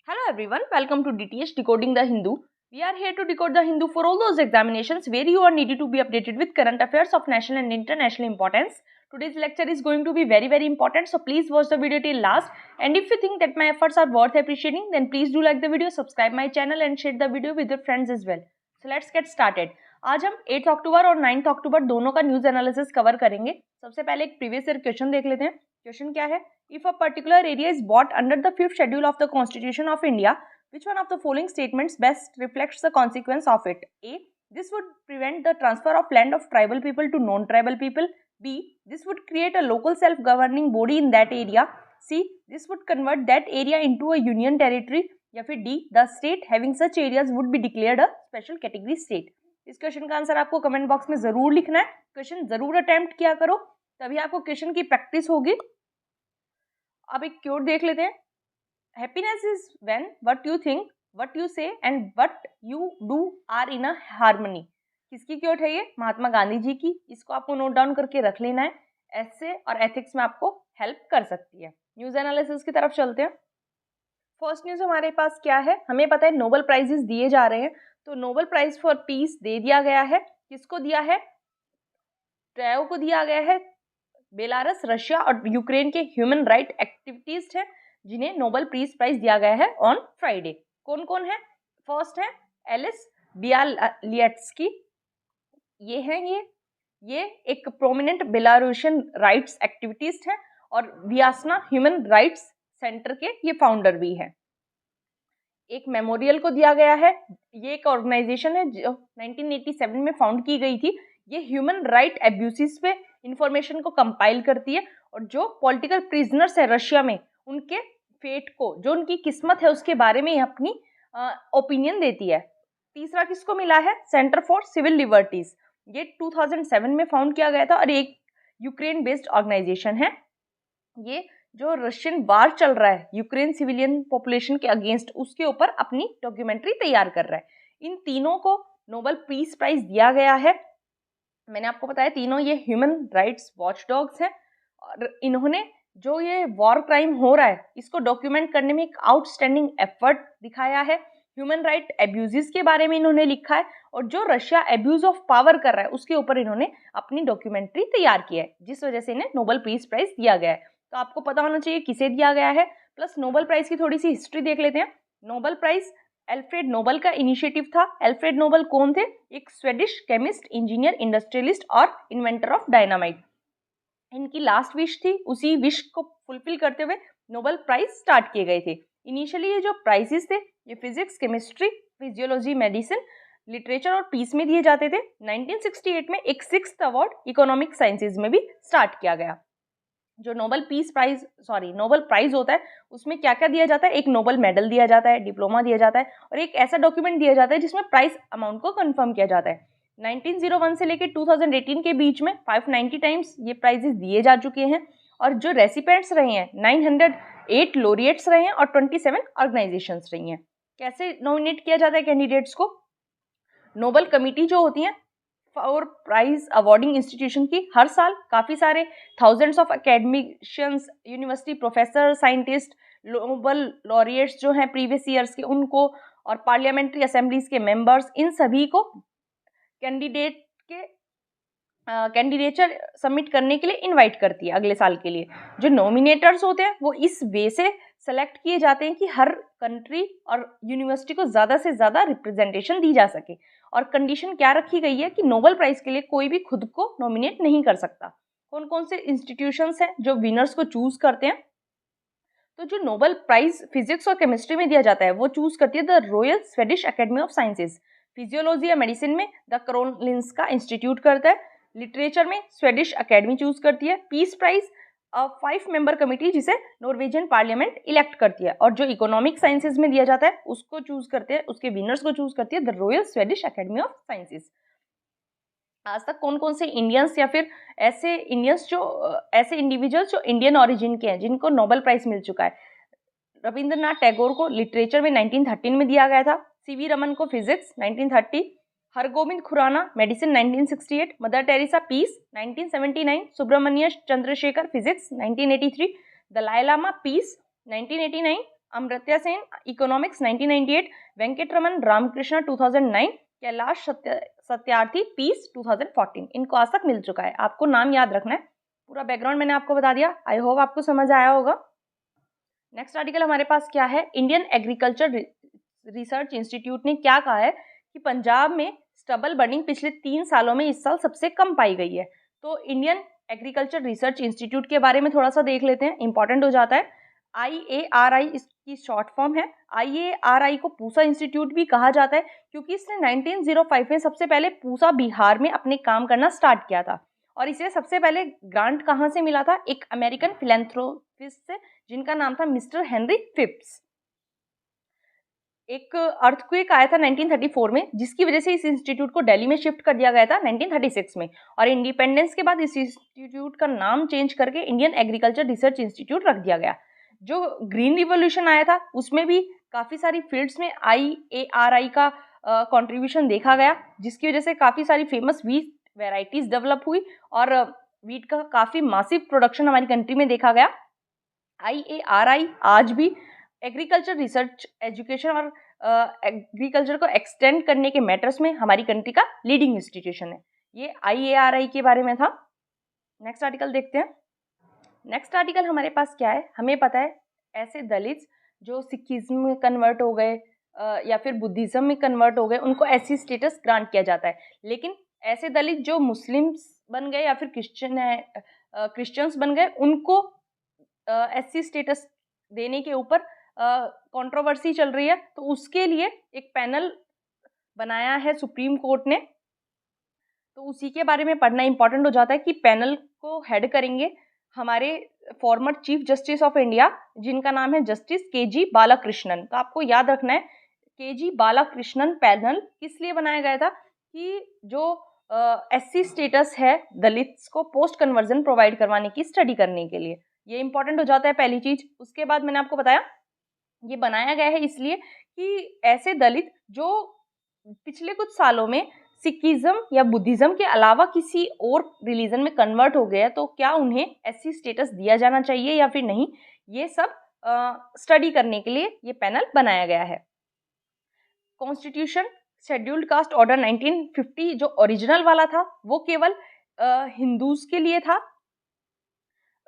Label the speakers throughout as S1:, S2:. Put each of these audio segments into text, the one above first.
S1: Hello everyone, welcome to DTH Decoding the Hindu. We are here to decode the Hindu for all those examinations where you are needed to be updated with current affairs of national and international importance. Today's lecture is going to be very important, so please watch the video till last. And if you think that my efforts are worth appreciating, then please do like the video, subscribe my channel and share the video with your friends as well. So let's get started. आज हम 8 अक्टूबर और 9 अक्टूबर दोनों का news analysis cover करेंगे. सबसे पहले एक previous year question देख लेते हैं. क्वेश्चन क्या है? If a particular area is bought under the 5th schedule of the Constitution of India, which one of the following statements best reflects the consequence of it? A. This would prevent the transfer of land of tribal people to non-tribal people. B. This would create a local self-governing body in that area. C. This would convert that area into a union territory. या फिर D. The state having such areas would be declared a special category state. इस question का answer आपको comment box में जरूर लिखना है. Question जरूर अटेम्प्ट किया करो, तभी आपको क्वेश्चन की प्रैक्टिस होगी. अब एक क्योट देख लेते हैं. Happiness is when what you think, what you say and what you do are in a harmony. किसकी क्योट है ये? महात्मा गांधी जी की. इसको आपको नोट डाउन करके रख लेना है. ऐसे और एथिक्स में आपको हेल्प कर सकती है. न्यूज एनालिसिस की तरफ चलते हैं. फर्स्ट न्यूज हमारे पास क्या है? हमें पता है नोबेल प्राइजेस दिए जा रहे हैं, तो नोबेल प्राइज फॉर पीस दे दिया गया है. किसको दिया है? ट्रेयो को दिया गया है. बेलारस, रशिया और यूक्रेन के ह्यूमन राइट एक्टिविटीज हैं जिन्हें नोबेल पीस प्राइज दिया गया है ऑन फ्राइडे. कौन कौन है? फर्स्ट है एलिस बियालिएट्स्की. ये हैं ये एक प्रोमिनेंट बेलारूशियन राइट्स एक्टिविटीस्ट हैं और वियासना ह्यूमन राइट्स सेंटर के ये फाउंडर भी हैं. एक मेमोरियल को दिया गया है. ये एक ऑर्गेनाइजेशन है जो 1987 में फाउंड की गई थी. ये ह्यूमन राइट एब्यूसेस पे इंफॉर्मेशन को कंपाइल करती है और जो पॉलिटिकल प्रिजनर्स है रशिया में उनके फेट को, जो उनकी किस्मत है उसके बारे में अपनी ओपिनियन देती है. तीसरा किसको मिला है? Centre for Civil Liberties. ये 2007 में फाउंड किया गया था और एक यूक्रेन बेस्ड ऑर्गेनाइजेशन है. ये जो रशियन वार चल रहा है यूक्रेन सिविलियन पॉपुलेशन के अगेंस्ट, उसके ऊपर अपनी डॉक्यूमेंट्री तैयार कर रहा है. इन तीनों को नोबेल पीस प्राइज दिया गया है. मैंने आपको बताया तीनों ये ह्यूमन राइट्स वॉचडॉग्स हैं और इन्होंने जो ये वॉर क्राइम हो रहा है इसको डॉक्यूमेंट करने में एक आउटस्टैंडिंग एफर्ट दिखाया है. ह्यूमन राइट एब्यूजेस के बारे में इन्होंने लिखा है और जो रशिया एब्यूज ऑफ पावर कर रहा है उसके ऊपर इन्होंने अपनी डॉक्यूमेंट्री तैयार की है, जिस वजह से इन्हें नोबेल पीस प्राइज दिया गया है. तो आपको पता होना चाहिए किसे दिया गया है. प्लस नोबेल प्राइज की थोड़ी सी हिस्ट्री देख लेते हैं. नोबेल प्राइज एल्फ्रेड नोबेल का इनिशिएटिव था. एल्फ्रेड नोबेल कौन थे? एक स्वीडिश केमिस्ट, इंजीनियर, इंडस्ट्रियलिस्ट और इन्वेंटर ऑफ डायनामाइट. इनकी लास्ट विश थी, उसी विश को फुलफिल करते हुए नोबेल प्राइज स्टार्ट किए गए थे. इनिशियली ये जो प्राइजेस थे ये physics, chemistry, physiology, medicine, literature और पीस में दिए जाते थे. 1968 में एक 6th अवार्ड इकोनॉमिक साइंसेज में भी स्टार्ट किया गया. जो नोबेल प्राइज होता है उसमें क्या क्या दिया जाता है? एक नोबेल मेडल दिया जाता है, डिप्लोमा दिया जाता है और एक ऐसा डॉक्यूमेंट दिया जाता है जिसमें प्राइस अमाउंट को कंफर्म किया जाता है. 1901 से लेकर 2018 के बीच में 590 टाइम्स ये प्राइजेस दिए जा चुके हैं और जो रेसिपेंट्स रहे हैं 908 लोरिएट्स रहे हैं और 27 ऑर्गेनाइजेशंस रही हैं. कैसे नॉमिनेट किया जाता है कैंडिडेट्स को? नोबेल कमेटी जो होती है और प्राइज अवार्डिंग इंस्टीट्यूशन की हर साल काफ़ी सारे thousands of academicians, university professor, scientist, Nobel laureates जो हैं प्रीवियस ईयर्स के उनको और पार्लियामेंट्री असेंबलीज के मेंबर्स, इन सभी को कैंडिडेचर सबमिट करने के लिए इनवाइट करती है अगले साल के लिए. जो नॉमिनेटर्स होते हैं वो इस वे से सेलेक्ट किए जाते हैं कि हर कंट्री और यूनिवर्सिटी को ज़्यादा से ज़्यादा रिप्रेजेंटेशन दी जा सके. और कंडीशन क्या रखी गई है कि नोबेल प्राइज के लिए कोई भी खुद को नॉमिनेट नहीं कर सकता. कौन कौन से इंस्टीट्यूशंस हैं जो विनर्स को चूज करते हैं? तो जो नोबेल प्राइज फिजिक्स और केमिस्ट्री में दिया जाता है वो चूज करती है the royal Swedish academy of sciences. Physiology या मेडिसिन में द कारोलिंस्का इंस्टीट्यूट करता है. लिटरेचर में स्वीडिश अकेडमी चूज करती है. पीस प्राइज 5 मेंबर कमेटी जिसे नॉर्वेजियन पार्लियामेंट इलेक्ट करती है. और जो इकोनॉमिक साइंसेज में दिया जाता है उसको चूज करते हैं, उसके विनर्स को चूज करती है the royal Swedish academy of sciences. आज तक कौन कौन से इंडियंस या फिर ऐसे इंडिविजुअल्स जो इंडियन ओरिजिन के हैं जिनको नोबेल प्राइज मिल चुका है? रविंद्रनाथ टैगोर को लिटरेचर में 1913 में दिया गया था. सीवी रमन को physics 1930, Hargobind Khorana medicine 1968, Mother Teresa peace 1979, Subrahmanyan Chandrasekhar physics 1983, Dalai Lama peace 1989, Amartya Sen economics 1998, Venkatraman Ramakrishnan 2009, Kailash Satyarthi peace 2014। इनको आज तक मिल चुका है, आपको नाम याद रखना है। पूरा बैकग्राउंड मैंने आपको बता दिया, आई होप आपको समझ आया होगा। नेक्स्ट आर्टिकल हमारे पास क्या है, इंडियन एग्रीकल्चर रिसर्च इंस्टीट्यूट ने क्या कहा है कि पंजाब में स्टबल बर्निंग पिछले 3 सालों में इस साल सबसे कम पाई गई है। तो इंडियन एग्रीकल्चर रिसर्च इंस्टीट्यूट के बारे में थोड़ा सा देख लेते हैं, इंपॉर्टेंट हो जाता है। IARI इसकी शॉर्ट फॉर्म है। IARI को पूसा इंस्टीट्यूट भी कहा जाता है क्योंकि इसने 1905 में सबसे पहले पूसा बिहार में अपने काम करना स्टार्ट किया था। और इसे सबसे पहले ग्रांट कहाँ से मिला था, एक अमेरिकन फिलेंथ्रोपिस्ट से जिनका नाम था मिस्टर हेनरी फिप्स। एक अर्थक्वेक आया था 1934 में, जिसकी वजह से इस इंस्टीट्यूट को दिल्ली में शिफ्ट कर दिया गया था 1936 में, और इंडिपेंडेंस के बाद इस इंस्टीट्यूट का नाम चेंज करके इंडियन एग्रीकल्चर रिसर्च इंस्टीट्यूट रख दिया गया। जो ग्रीन रिवॉल्यूशन आया था उसमें भी काफ़ी सारी फील्ड्स में IARI का कंट्रीब्यूशन देखा गया, जिसकी वजह से काफ़ी सारी फेमस वीट वेराइटीज़ डेवलप हुई और वीट का काफ़ी मासिव प्रोडक्शन हमारी कंट्री में देखा गया। IARI आज भी एग्रीकल्चर रिसर्च एजुकेशन और एग्रीकल्चर को एक्सटेंड करने के मैटर्स में हमारी कंट्री का लीडिंग इंस्टीट्यूशन है। ये IARI के बारे में था। नेक्स्ट आर्टिकल देखते हैं। नेक्स्ट आर्टिकल हमारे पास क्या है, हमें पता है ऐसे दलित जो सिखिज्म में कन्वर्ट हो गए या फिर बुद्धिज्म में कन्वर्ट हो गए उनको ऐसी स्टेटस ग्रांट किया जाता है। लेकिन ऐसे दलित जो मुस्लिम्स बन गए या फिर क्रिश्चियंस बन गए उनको ऐसी स्टेटस देने के ऊपर कंट्रोवर्सी चल रही है। तो उसके लिए एक पैनल बनाया है सुप्रीम कोर्ट ने, तो उसी के बारे में पढ़ना इंपॉर्टेंट हो जाता है कि पैनल को हेड करेंगे हमारे former chief justice of India, जिनका नाम है जस्टिस KG बालाकृष्णन। तो आपको याद रखना है KG बालाकृष्णन पैनल किस लिए बनाया गया था कि जो SC स्टेटस है दलित्स को पोस्ट कन्वर्जन प्रोवाइड करवाने की स्टडी करने के लिए। ये इंपॉर्टेंट हो जाता है पहली चीज। उसके बाद मैंने आपको बताया ये बनाया गया है इसलिए कि ऐसे दलित जो पिछले कुछ सालों में सिखिज्म या बुद्धिज्म के अलावा किसी और रिलीजन में कन्वर्ट हो गया तो क्या उन्हें SC स्टेटस दिया जाना चाहिए या फिर नहीं, ये सब स्टडी करने के लिए ये पैनल बनाया गया है। कॉन्स्टिट्यूशन शेड्यूल्ड कास्ट ऑर्डर 1950 जो ओरिजिनल वाला था वो केवल हिंदूज के लिए था,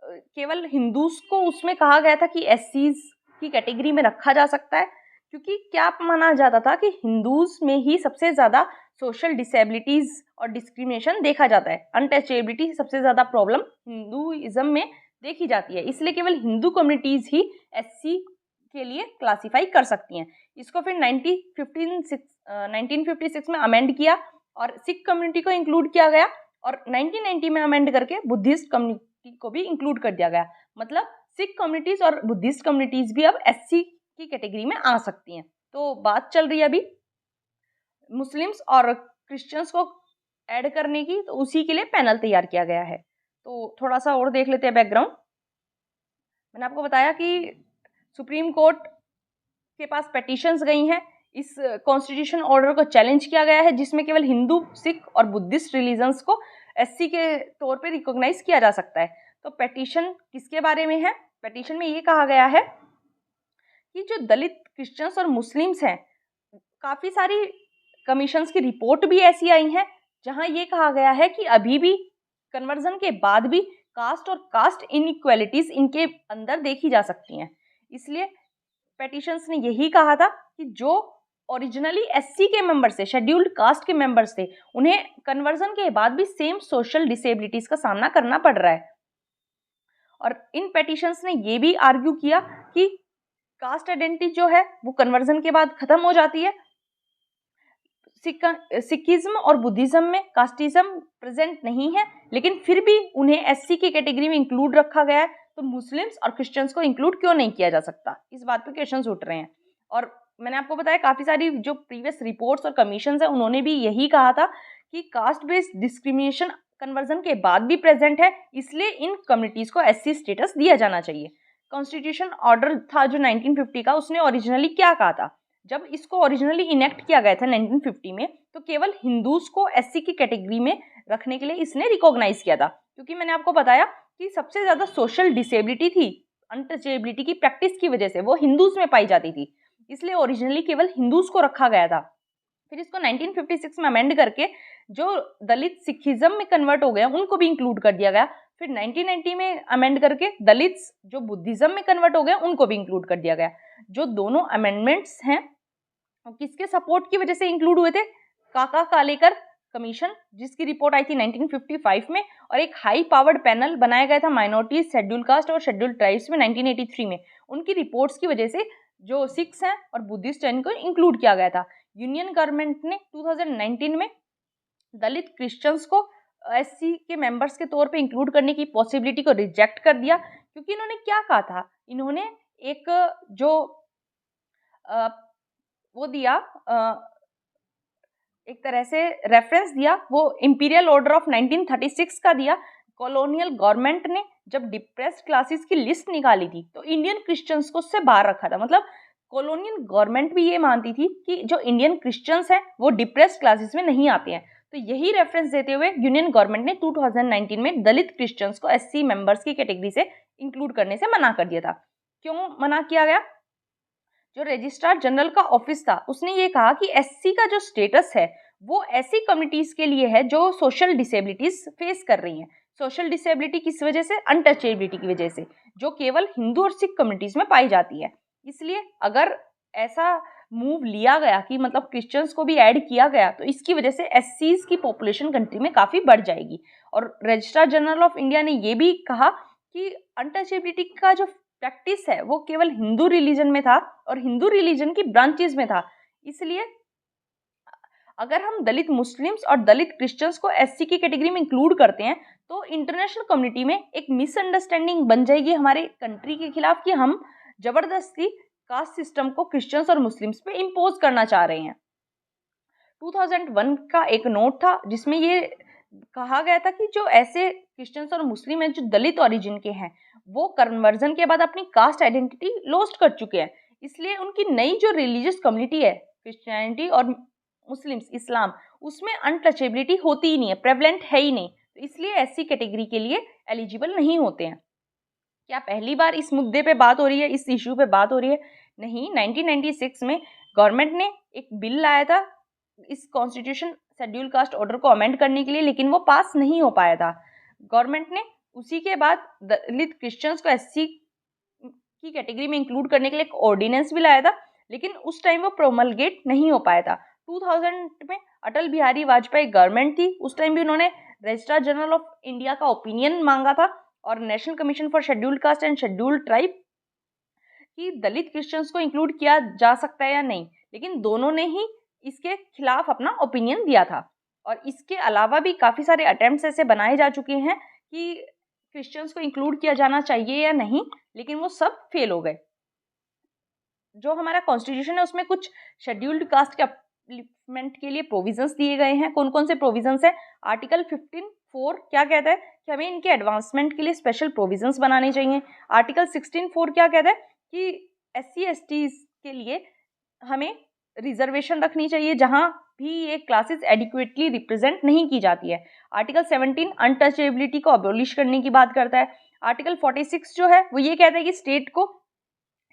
S1: केवल हिंदूज को उसमें कहा गया था कि SCs की कैटेगरी में रखा जा सकता है, क्योंकि क्या माना जाता था कि हिंदूज में ही सबसे ज़्यादा सोशल डिसेबिलिटीज़ और डिस्क्रिमिनेशन देखा जाता है। अनटचेबिलिटी सबसे ज़्यादा प्रॉब्लम हिंदुइज्म में देखी जाती है, इसलिए केवल हिंदू कम्युनिटीज़ ही SC के लिए क्लासीफाई कर सकती हैं। इसको फिर 1956 में अमेंड किया और सिख कम्युनिटी को इंक्लूड किया गया, और 1990 में अमेंड करके बुद्धिस्ट कम्युनिटी को भी इंक्लूड कर दिया गया। मतलब सिख कम्युनिटीज और बुद्धिस्ट कम्युनिटीज भी अब SC की कैटेगरी में आ सकती हैं। तो बात चल रही है अभी मुस्लिम्स और क्रिश्चियंस को ऐड करने की, तो उसी के लिए पैनल तैयार किया गया है। तो थोड़ा सा और देख लेते हैं बैकग्राउंड। मैंने आपको बताया कि सुप्रीम कोर्ट के पास पेटिशंस गई हैं, इस कॉन्स्टिट्यूशन ऑर्डर को चैलेंज किया गया है जिसमें केवल हिंदू, सिख और बुद्धिस्ट रिलीजन्स को SC के तौर पे रिकॉग्नाइज किया जा सकता है। तो पेटिशन किसके बारे में है, पेटिशन में ये कहा गया है कि जो दलित, क्रिश्चियंस और मुस्लिम्स हैं, काफ़ी सारी कमीशंस की रिपोर्ट भी ऐसी आई हैं जहां ये कहा गया है कि अभी भी कन्वर्जन के बाद भी कास्ट और कास्ट इनइक्वालिटीज इनके अंदर देखी जा सकती हैं। इसलिए पेटिशंस ने यही कहा था कि जो ओरिजिनली SC के मेंबर्स थे, शेड्यूल्ड कास्ट के मेंबर्स थे, उन्हें कन्वर्जन के बाद भी सेम सोशल डिसेबिलिटीज का सामना करना पड़ रहा है। और इन पेटिशंस ने ये भी आर्ग्यू किया कि कास्ट आइडेंटिटी जो है वो कन्वर्जन के बाद खत्म हो जाती है। सिखिज्म और बुद्धिज्म में कास्टिज्म प्रेजेंट नहीं है, लेकिन फिर भी उन्हें SC की कैटेगरी में इंक्लूड रखा गया है, तो मुस्लिम्स और क्रिश्चियंस को इंक्लूड क्यों नहीं किया जा सकता, इस बात पे क्वेश्चंस उठ रहे हैं। और मैंने आपको बताया काफ़ी सारी जो प्रीवियस रिपोर्ट्स और कमीशंस है उन्होंने भी यही कहा था कि कास्ट बेस्ड डिस्क्रिमिनेशन कन्वर्जन के बाद भी प्रेजेंट है, इसलिए इन कम्युनिटीज़ को SC स्टेटस दिया जाना चाहिए। कॉन्स्टिट्यूशन ऑर्डर था जो 1950 का, उसने ओरिजिनली क्या कहा था, जब इसको ओरिजिनली इनेक्ट किया गया था 1950 में, तो केवल हिंदूज को SC की कैटेगरी में रखने के लिए इसने रिकॉग्नाइज किया था, क्योंकि मैंने आपको बताया कि सबसे ज़्यादा सोशल डिसेबिलिटी थी अनटचेबिलिटी की प्रैक्टिस की वजह से वो हिंदूज में पाई जाती थी, इसलिए ओरिजिनली केवल हिंदूज को रखा गया था। फिर इसको 1956 में अमेंड करके जो दलित सिखिज्म में कन्वर्ट हो गए उनको भी इंक्लूड कर दिया गया। फिर 1990 में अमेंड करके दलित्स जो बुद्धिज्म में कन्वर्ट हो गए उनको भी इंक्लूड कर दिया गया। जो दोनों अमेंडमेंट्स हैं किसके सपोर्ट की वजह से इंक्लूड हुए थे? काका कालेकर कमीशन, जिसकी रिपोर्ट आई थी 1955 में, और एक हाई पावर्ड पैनल बनाया गया था माइनॉरिटीज, शेड्यूल कास्ट और शेड्यूल ट्राइब्स में 1983 में। उनकी रिपोर्ट्स की वजह से जो सिख्स हैं और बुद्धिस्ट हैं इनको इंक्लूड किया गया था। यूनियन गवर्नमेंट ने 2019 में दलित क्रिश्चियंस को एससी के मेंबर्स के तौर पे इंक्लूड करने की पॉसिबिलिटी को रिजेक्ट कर दिया, क्योंकि इन्होंने क्या कहा था, इन्होंने एक जो वो दिया, एक तरह से रेफरेंस दिया, वो इंपीरियल ऑर्डर ऑफ 1936 का दिया। कॉलोनियल गवर्नमेंट ने जब डिप्रेस्ड क्लासेस की लिस्ट निकाली थी तो इंडियन क्रिश्चियंस को उससे बाहर रखा था। मतलब कॉलोनियल गवर्नमेंट भी ये मानती थी कि जो इंडियन क्रिश्चियंस हैं वो डिप्रेस्ड क्लासेस में नहीं आते हैं। तो यही रेफरेंस देते हुए यूनियन गवर्नमेंट ने 2019 में दलित क्रिश्चियंस को एससी मेंबर्स की कैटेगरी से इंक्लूड करने से मना कर दिया था। क्यों मना किया गया? जो रजिस्ट्रार जनरल का ऑफिस था उसने ये कहा कि एससी का जो स्टेटस है वो ऐसी कम्युनिटीज के लिए है जो सोशल डिसेबिलिटीज फेस कर रही हैं। सोशल डिसेबिलिटी किस वजह से? अनटचेबिलिटी की वजह से, जो केवल हिंदू और सिख कम्युनिटीज में पाई जाती है। इसलिए अगर ऐसा मूव लिया गया कि मतलब क्रिश्चियंस को भी ऐड किया गया तो इसकी वजह से एससीज की पॉपुलेशन कंट्री में काफ़ी बढ़ जाएगी। और रजिस्ट्रार जनरल ऑफ इंडिया ने ये भी कहा कि अनटचेबिलिटी का जो प्रैक्टिस है वो केवल हिंदू रिलीजन में था और हिंदू रिलीजन की ब्रांचेस में था। इसलिए अगर हम दलित मुस्लिम्स और दलित क्रिश्चियंस को एससी की कैटेगरी में इंक्लूड करते हैं तो इंटरनेशनल कम्युनिटी में एक मिसअंडरस्टैंडिंग बन जाएगी हमारे कंट्री के खिलाफ कि हम जबरदस्ती कास्ट सिस्टम को क्रिश्चियंस और मुस्लिम्स पे इम्पोज करना चाह रहे हैं। 2001 का एक नोट था जिसमें ये कहा गया था कि जो ऐसे क्रिश्चियंस और मुस्लिम हैं जो दलित ओरिजिन के हैं वो कन्वर्जन के बाद अपनी कास्ट आइडेंटिटी लॉस्ट कर चुके हैं, इसलिए उनकी नई जो रिलीजियस कम्युनिटी है क्रिश्चियनिटी और मुस्लिम्स इस्लाम उसमें अनटचेबिलिटी होती ही नहीं है, प्रेवलेंट है ही नहीं, तो इसलिए ऐसी कैटेगरी के लिए एलिजिबल नहीं होते हैं। क्या पहली बार इस मुद्दे पे बात हो रही है, इस इश्यू पे बात हो रही है? नहीं, 1996 में गवर्नमेंट ने एक बिल लाया था इस कॉन्स्टिट्यूशन शेड्यूल कास्ट ऑर्डर को अमेंड करने के लिए, लेकिन वो पास नहीं हो पाया था। गवर्नमेंट ने उसी के बाद दलित क्रिश्चियंस को एससी की कैटेगरी में इंक्लूड करने के लिए एक ऑर्डिनेंस भी लाया था, लेकिन उस टाइम वो प्रोमलगेट नहीं हो पाया था। 2000 में अटल बिहारी वाजपेयी गवर्नमेंट थी, उस टाइम भी उन्होंने रजिस्ट्रार जनरल ऑफ इंडिया का ओपिनियन मांगा था और national commission for scheduled caste and scheduled tribe कि दलित क्रिश्चियंस को इंक्लूड किया जा सकता है या नहीं, लेकिन दोनों ने ही इसके खिलाफ अपना ओपिनियन दिया था। और इसके अलावा भी काफ़ी सारे अटेम्प्ट्स ऐसे बनाए जा चुके हैं कि क्रिश्चियंस को इंक्लूड किया जाना चाहिए या नहीं, लेकिन वो सब फेल हो गए। जो हमारा कॉन्स्टिट्यूशन है उसमें कुछ शेड्यूल्ड कास्ट के अपलिफ्टमेंट के लिए प्रोविजंस दिए गए हैं। कौन कौन से प्रोविजंस है? आर्टिकल 15(4) क्या कहता है कि हमें इनके एडवांसमेंट के लिए स्पेशल प्रोविजंस बनाने चाहिए। आर्टिकल 16(4) क्या कहता है कि SC ST के लिए हमें रिजर्वेशन रखनी चाहिए जहां भी ये क्लासेस एडिक्वेटली रिप्रेजेंट नहीं की जाती है। आर्टिकल 17 अनटचेबिलिटी को अबोलिश करने की बात करता है। आर्टिकल 46 जो है वो ये कहता है कि स्टेट को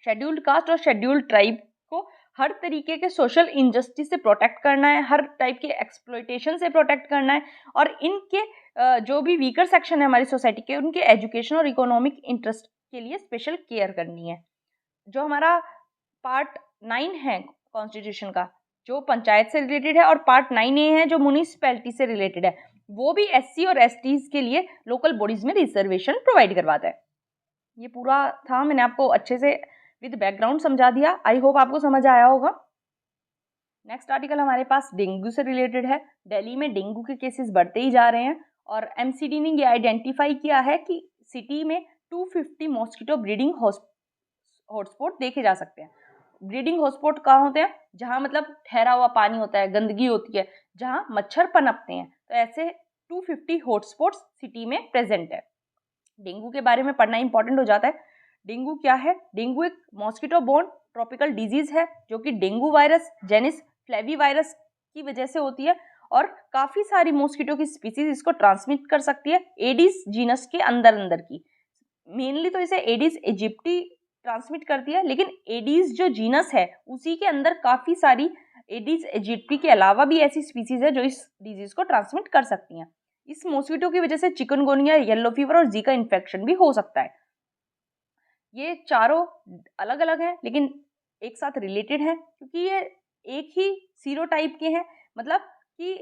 S1: शेड्यूल्ड कास्ट और शेड्यूल्ड ट्राइब को हर तरीके के सोशल इनजस्टिस से प्रोटेक्ट करना है, हर टाइप के एक्सप्लॉयटेशन से प्रोटेक्ट करना है, और इनके जो भी वीकर सेक्शन है हमारी सोसाइटी के उनके एजुकेशन और इकोनॉमिक इंटरेस्ट के लिए स्पेशल केयर करनी है। जो हमारा पार्ट 9 है कॉन्स्टिट्यूशन का जो पंचायत से रिलेटेड है, और पार्ट 9A है जो म्यूनिसिपैलिटी से रिलेटेड है, वो भी SC और STs के लिए लोकल बॉडीज में रिजर्वेशन प्रोवाइड करवाता है। ये पूरा था, मैंने आपको अच्छे से विद बैकग्राउंड समझा दिया। आई होप आपको समझ आया होगा। नेक्स्ट आर्टिकल हमारे पास डेंगू से रिलेटेड है। दिल्ली में डेंगू के केसेस बढ़ते ही जा रहे हैं और MCD ने ये आइडेंटिफाई किया है कि सिटी में 250 मॉस्किटो ब्रीडिंग हॉटस्पॉट देखे जा सकते हैं। ब्रीडिंग हॉटस्पॉट कहाँ होते हैं? जहाँ मतलब ठहरा हुआ पानी होता है, गंदगी होती है, जहाँ मच्छर पनपते हैं। तो ऐसे 250 हॉटस्पॉट्स सिटी में प्रेजेंट है। डेंगू के बारे में पढ़ना इंपॉर्टेंट हो जाता है। डेंगू क्या है? डेंगू एक मॉस्किटो बोर्न ट्रॉपिकल डिजीज है जो कि dengue virus genus flavivirus की वजह से होती है और काफ़ी सारी मॉस्किटो की स्पीसीज इसको ट्रांसमिट कर सकती है एडिस जीनस के अंदर की। मेनली तो इसे एडिस इजिप्टी ट्रांसमिट करती है, लेकिन एडिस जो जीनस है उसी के अंदर काफ़ी सारी एडिस इजिप्टी के अलावा भी ऐसी स्पीसीज है जो इस डिजीज को ट्रांसमिट कर सकती हैं। इस मॉस्किटो की वजह से चिकनगुनिया, येलो फीवर और जीका इन्फेक्शन भी हो सकता है। ये चारों अलग अलग हैं लेकिन एक साथ रिलेटेड हैं, क्योंकि ये एक ही सीरोटाइप के हैं, मतलब कि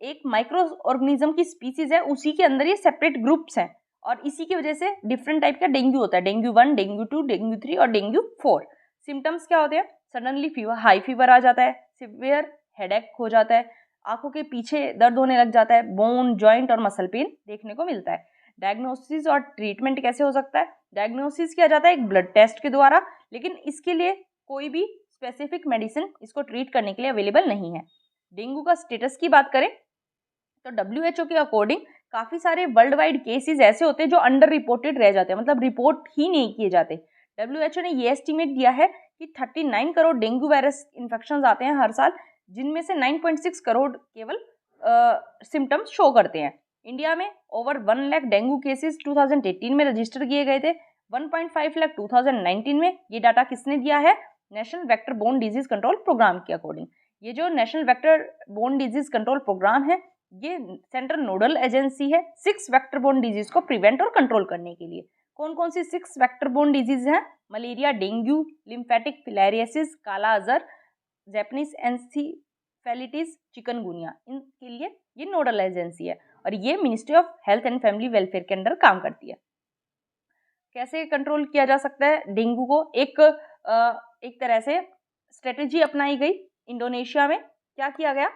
S1: एक माइक्रो ऑर्गेनिज्म की स्पीसीज है, उसी के अंदर ये सेपरेट ग्रुप्स हैं और इसी की वजह से डिफरेंट टाइप का डेंगू होता है। डेंगू 1, डेंगू 2, डेंगू 3 और डेंगू 4। सिम्टम्स क्या होते हैं? सडनली फीवर, हाई फीवर आ जाता है, सिवियर हेडेक हो जाता है, आंखों के पीछे दर्द होने लग जाता है, बोन, जॉइंट और मसल पेन देखने को मिलता है। डायग्नोसिस और ट्रीटमेंट कैसे हो सकता है? डायग्नोसिस किया जाता है एक ब्लड टेस्ट के द्वारा, लेकिन इसके लिए कोई भी स्पेसिफिक मेडिसिन इसको ट्रीट करने के लिए अवेलेबल नहीं है। डेंगू का स्टेटस की बात करें तो WHO के अकॉर्डिंग काफ़ी सारे वर्ल्ड वाइड केसेस ऐसे होते हैं जो अंडर रिपोर्टेड रह जाते हैं, मतलब रिपोर्ट ही नहीं किए जाते। WHO ने ये एस्टिमेट दिया है कि 39 करोड़ डेंगू वायरस इन्फेक्शन आते हैं हर साल, जिनमें से 9.6 करोड़ केवल सिम्टम्स शो करते हैं। इंडिया में ओवर 1 लाख डेंगू केसेस 2018 में रजिस्टर किए गए थे, 1.5 लाख 2019 में। ये डाटा किसने दिया है? National vector borne disease control programme के अकॉर्डिंग। ये जो national vector borne disease control programme है, ये सेंट्रल नोडल एजेंसी है 6 वेक्टर बोर्न डिजीज को प्रिवेंट और कंट्रोल करने के लिए। कौन कौन सी 6 वेक्टर बोर्न डिजीज हैं? Malaria, dengue, lymphatic filariasis, kala azar, Japanese एन्सेफेलिटिस, chikungunya. इनके लिए ये नोडल एजेंसी है और ये ministry of health and family welfare के अंडर काम करती है। कैसे कंट्रोल किया जा सकता है डेंगू को? एक तरह से स्ट्रेटेजी अपनाई गई इंडोनेशिया में। क्या किया गया?